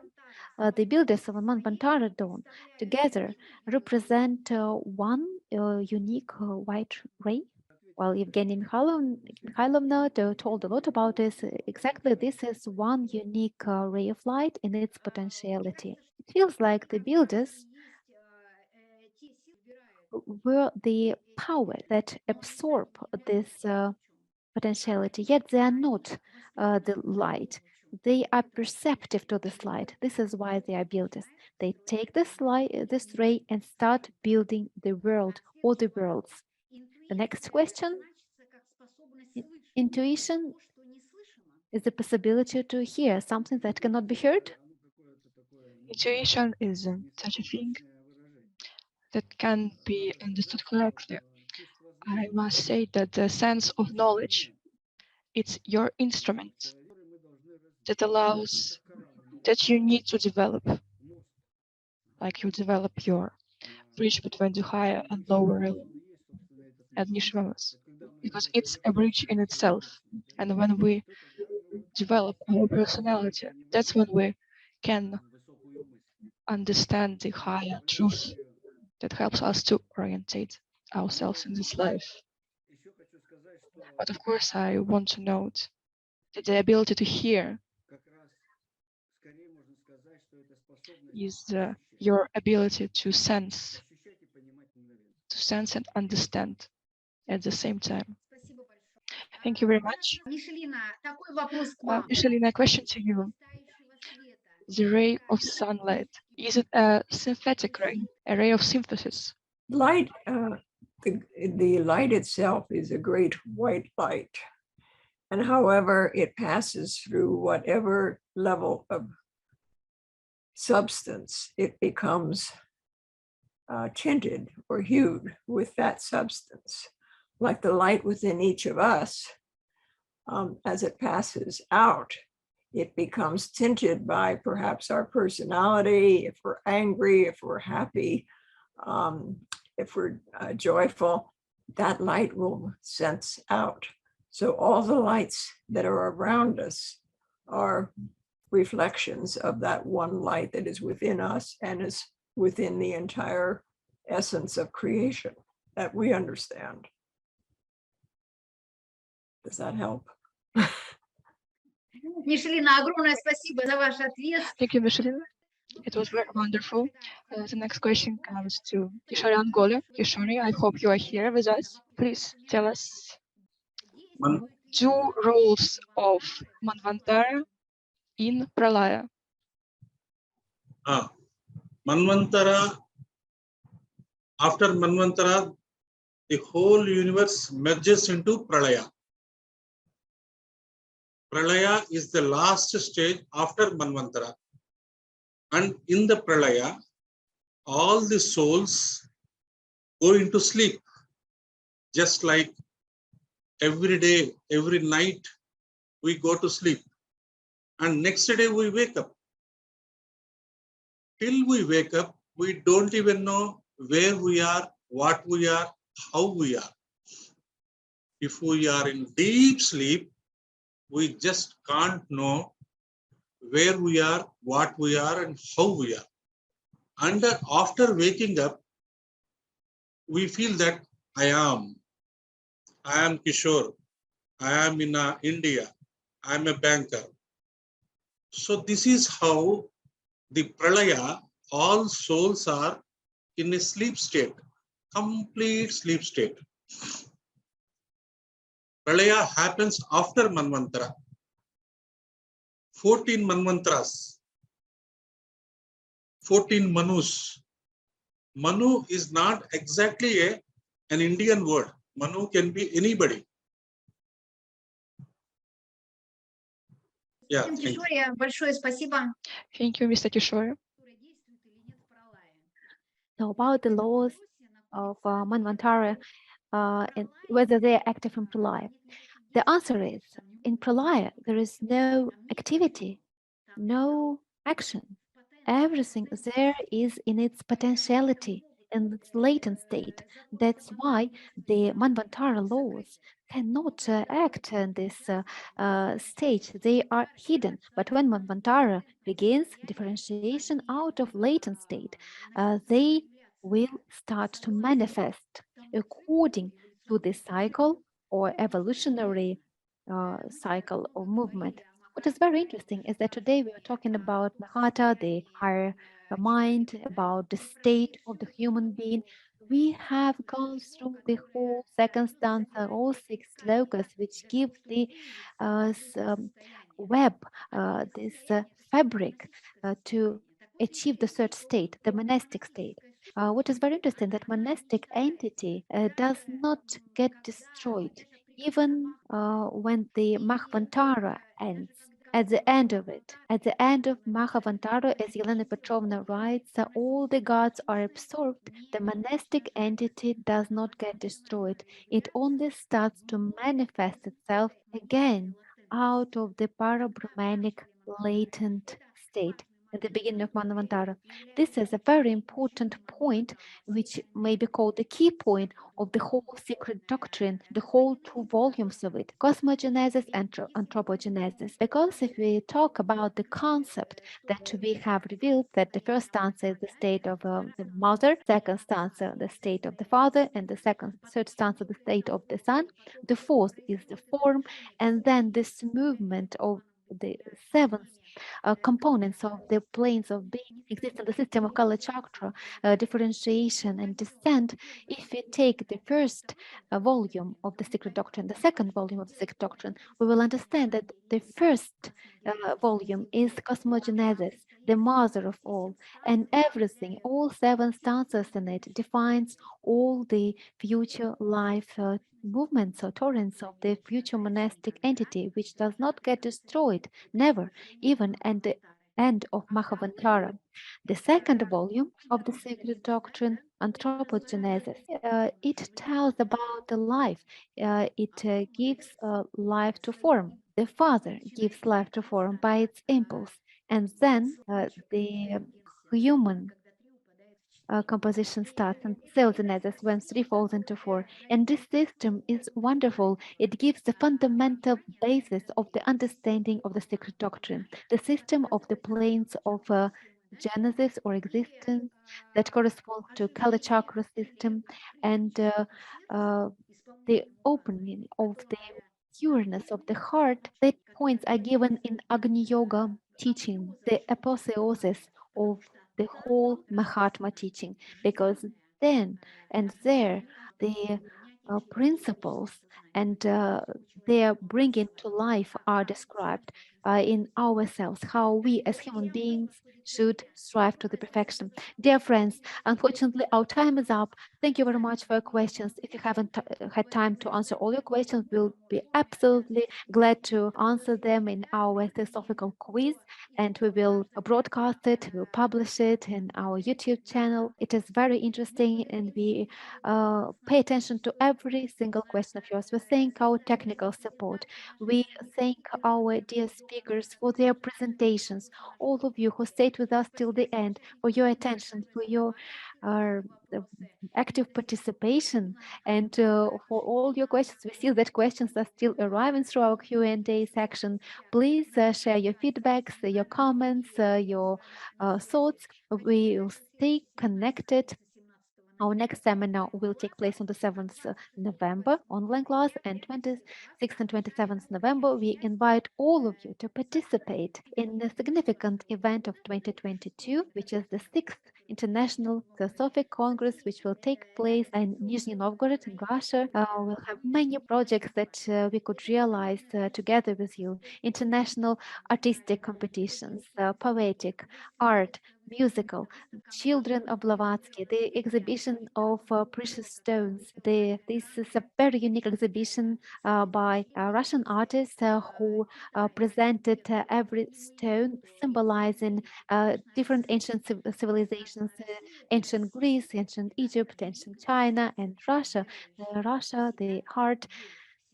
the builders of Manvantara Dawn together represent one unique white ray. Well, Evgenia Mikhailovna told a lot about this. Exactly, this is one unique ray of light in its potentiality. It feels like the builders were the power that absorb this potentiality, yet they are not the light. They are perceptive to this light. This is why they are builders. They take this light, this ray, and start building the world or the worlds. The next question, intuition is the possibility to hear something that cannot be heard. Intuition is such a thing that can be understood correctly. I must say that the sense of knowledge, it's your instrument that allows, that you need to develop, like you develop your bridge between the higher and lower realm and Nishvamas, because it's a bridge in itself. And when we develop our personality, that's when we can understand the higher truth that helps us to orientate ourselves in this life. But of course, I want to note that the ability to hear is your ability to sense and understand at the same time. Thank you very much. Michelina, a question to you. The ray of sunlight, is it a synthetic ray, a ray of synthesis? Light, the light itself is a great white light. And however it passes through whatever level of substance, it becomes tinted or hued with that substance. Like the light within each of us, as it passes out, it becomes tinted by perhaps our personality, if we're angry, if we're happy, if we're joyful, that light will sense out. So all the lights that are around us are reflections of that one light that is within us and is within the entire essence of creation that we understand. Does that help? Мишелина, огромное спасибо за ваш ответ. Thank you, Michelina. It was very wonderful. The next question comes to Kishore Ongole. Kishore, I hope you are here with us. Please tell us two roles of Manvantara in Pralaya. Manvantara, after Manvantara, the whole universe merges into Pralaya. Pralaya is the last stage after Manvantara. And in the Pralaya, all the souls go into sleep. Just like every day, every night, we go to sleep. And next day we wake up. Till we wake up, we don't even know where we are, what we are, how we are. If we are in deep sleep, we just can't know where we are, what we are, and how we are. And after waking up, we feel that I am Kishore, I am in India, I am a banker. So this is how the Pralaya, all souls are in a sleep state, complete sleep state. Pralaya happens after Manvantara. 14 Manvantras, 14 Manus. Manu is not exactly an Indian word. Manu can be anybody. Yeah, thank you. Кишоре, большое спасибо. Thank you, Mr. Kishore. So about the laws of Manvantara and whether they are active in Pralaya. The answer is, in Pralaya, there is no activity, no action. Everything there is in its potentiality, in its latent state. That's why the Manvantara laws cannot act in this stage. They are hidden. But when Manvantara begins differentiation out of latent state, they will start to manifest according to the cycle or evolutionary cycle or movement. What is very interesting is that today we are talking about Mahata, the higher mind, about the state of the human being. We have gone through the whole second stanza, all six slokas, which give the web, this fabric to achieve the third state, the monastic state. What is very interesting that monastic entity does not get destroyed even when the Mahvantara ends. At the end of it, at the end of Mahavantara, as Yelena Petrovna writes, all the gods are absorbed. The monastic entity does not get destroyed. It only starts to manifest itself again out of the para-Brahmanic latent state at the beginning of Manavantara. This is a very important point, which may be called the key point of the whole secret doctrine, the whole 2 volumes of it, cosmogenesis and anthropogenesis. Because if we talk about the concept that we have revealed, that the first stanza is the state of the mother, second stanza the state of the father, and the third stanza the state of the son, the fourth is the form, and then this movement of the seventh components of the planes of being exist in the system of Kalachakra, differentiation and descent. If we take the first volume of the Secret Doctrine, the second volume of the Secret Doctrine, we will understand that the first volume is cosmogenesis, the mother of all, and everything, all 7 stanzas in it defines all the future life movements or torrents of the future monastic entity, which does not get destroyed, never, even at the end of Mahavantara. The second volume of the Sacred Doctrine, Anthropogenesis, it tells about the life. It gives life to form. The Father gives life to form by its impulse, and then the human composition starts and Celsius when 3 falls into 4. And this system is wonderful. It gives the fundamental basis of the understanding of the secret doctrine, the system of the planes of genesis or existence that correspond to Kalachakra system, and the opening of the pureness of the heart. That points are given in Agni Yoga teaching, the apotheosis of the whole Mahatma teaching, because then and there the principles and their bringing to life are described. in ourselves, how we as human beings should strive to the perfection. Dear friends, unfortunately, our time is up. Thank you very much for your questions. If you haven't had time to answer all your questions, we'll be absolutely glad to answer them in our Theosophical quiz, and we will broadcast it, we'll publish it in our YouTube channel. It is very interesting, and we pay attention to every single question of yours. We thank our technical support. We thank our dear speakers for their presentations, all of you who stayed with us till the end, for your attention, for your uh, active participation, and for all your questions. We see that questions are still arriving through our Q&A section. Please share your feedbacks, your comments, your thoughts. We will stay connected. Our next seminar will take place on the 7th November, online class, and 26th and 27th November. We invite all of you to participate in the significant event of 2022, which is the 6th International Theosophic Congress, which will take place in Nizhny Novgorod in Russia. We'll have many projects that we could realize together with you. International artistic competitions, poetic, art, musical, Children of Blavatsky, the exhibition of precious stones. This is a very unique exhibition by Russian artists who presented every stone symbolizing different ancient civilizations, ancient Greece, ancient Egypt, ancient China, and Russia. Russia, the heart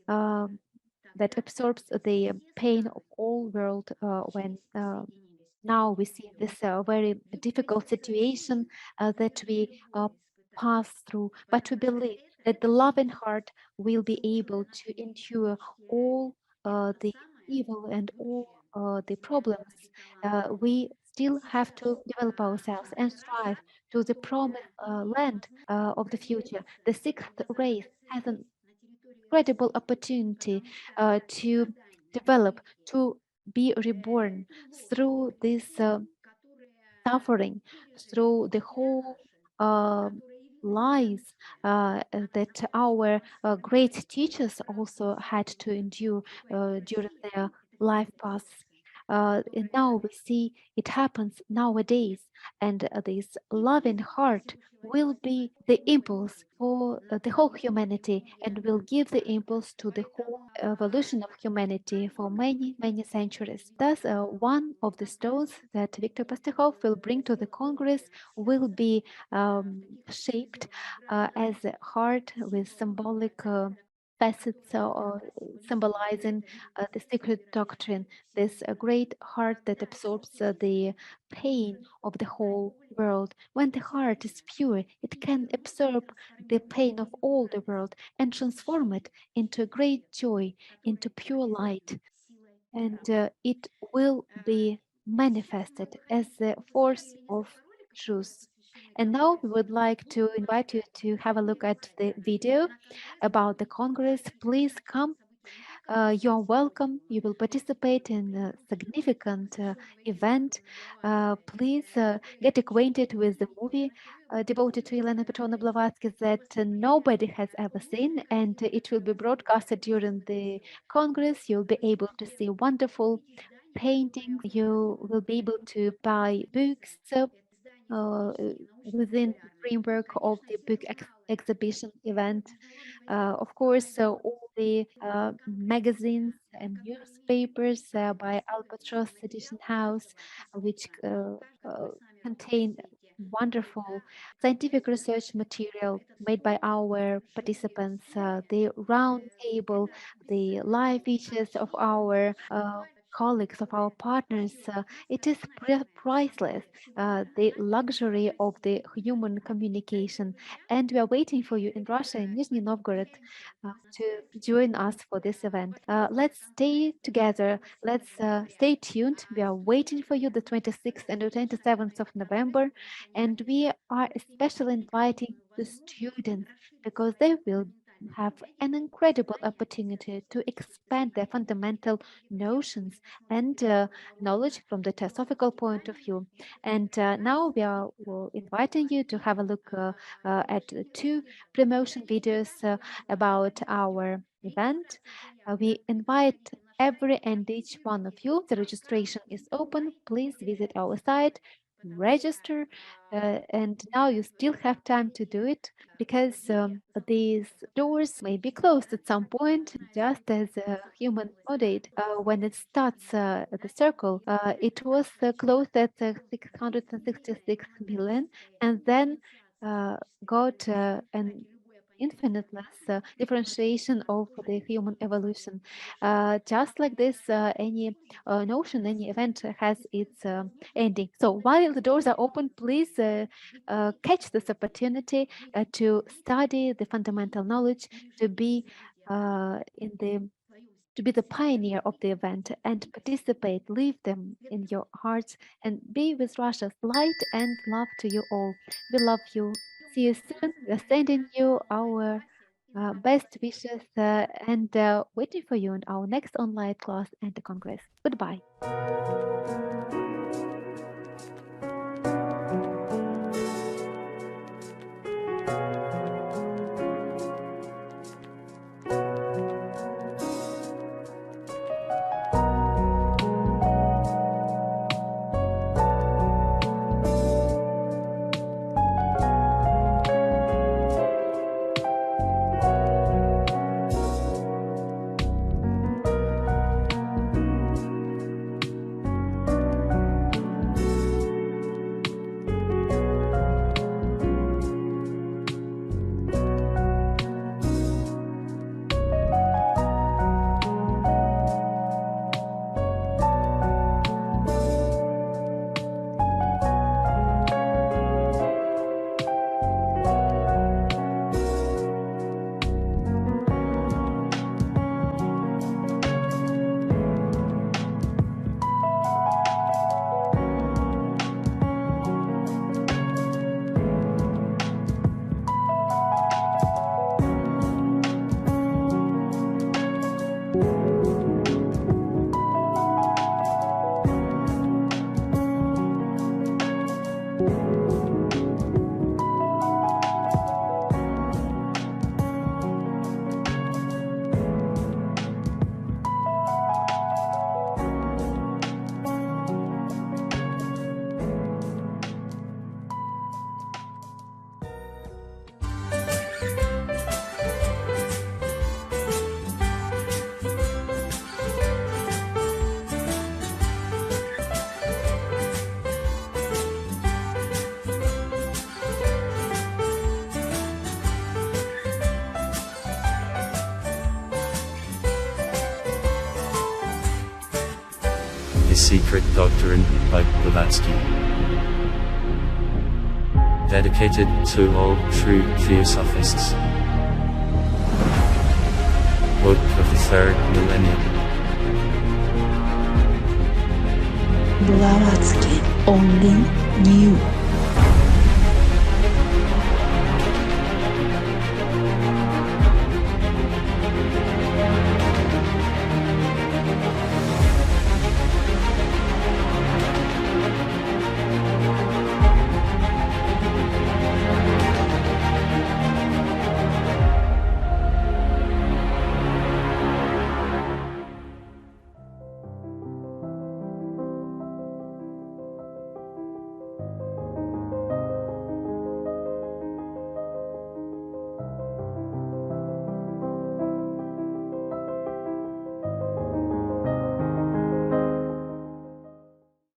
that absorbs the pain of all world when now we see this very difficult situation that we pass through, but we believe that the loving heart will be able to endure all the evil and all the problems. We still have to develop ourselves and strive to the promised land of the future. The sixth race has an incredible opportunity to develop, to be reborn through this suffering, through the whole lies that our great teachers also had to endure during their life paths. And now we see it happens nowadays, and this loving heart will be the impulse for the whole humanity and will give the impulse to the whole evolution of humanity for many, many centuries. Thus, one of the stones that Viktor Pasterkov will bring to the Congress will be shaped as a heart with symbolic facets symbolizing the secret doctrine, this great heart that absorbs the pain of the whole world. When the heart is pure, it can absorb the pain of all the world and transform it into great joy, into pure light. And it will be manifested as the force of truth. And now we would like to invite you to have a look at the video about the Congress. Please come. You're welcome. You will participate in a significant event. Please get acquainted with the movie devoted to Elena Petrovna Blavatsky that nobody has ever seen, and it will be broadcasted during the Congress. You'll be able to see wonderful paintings. You will be able to buy books within the framework of the book exhibition event. Of course, all the magazines and newspapers by Albatross Edition House, which contain wonderful scientific research material made by our participants, the round table, the live features of our colleagues, of our partners. It is priceless, the luxury of the human communication. And we are waiting for you in Russia, in Nizhny Novgorod, to join us for this event. Let's stay together. Let's stay tuned. We are waiting for you the 26th and the 27th of November. And we are especially inviting the students because they will have an incredible opportunity to expand their fundamental notions and knowledge from the Theosophical point of view. And now we are inviting you to have a look at two promotion videos about our event. We invite every and each one of you. The registration is open. Please visit our site, register, and now you still have time to do it because these doors may be closed at some point, just as a human body when it starts the circle. It was closed at 666 million, and then got an infiniteless differentiation of the human evolution. Just like this, any notion, any event has its ending. So while the doors are open, please catch this opportunity to study the fundamental knowledge, to be to be the pioneer of the event and participate, leave them in your hearts, and be with Russia's light and love to you all. We love you. See you soon. We're sending you our best wishes and waiting for you in our next online class and the Congress. Goodbye. The Secret Doctrine by Blavatsky. Dedicated to all true Theosophists. Book of the Third Millennium. Blavatsky only knew.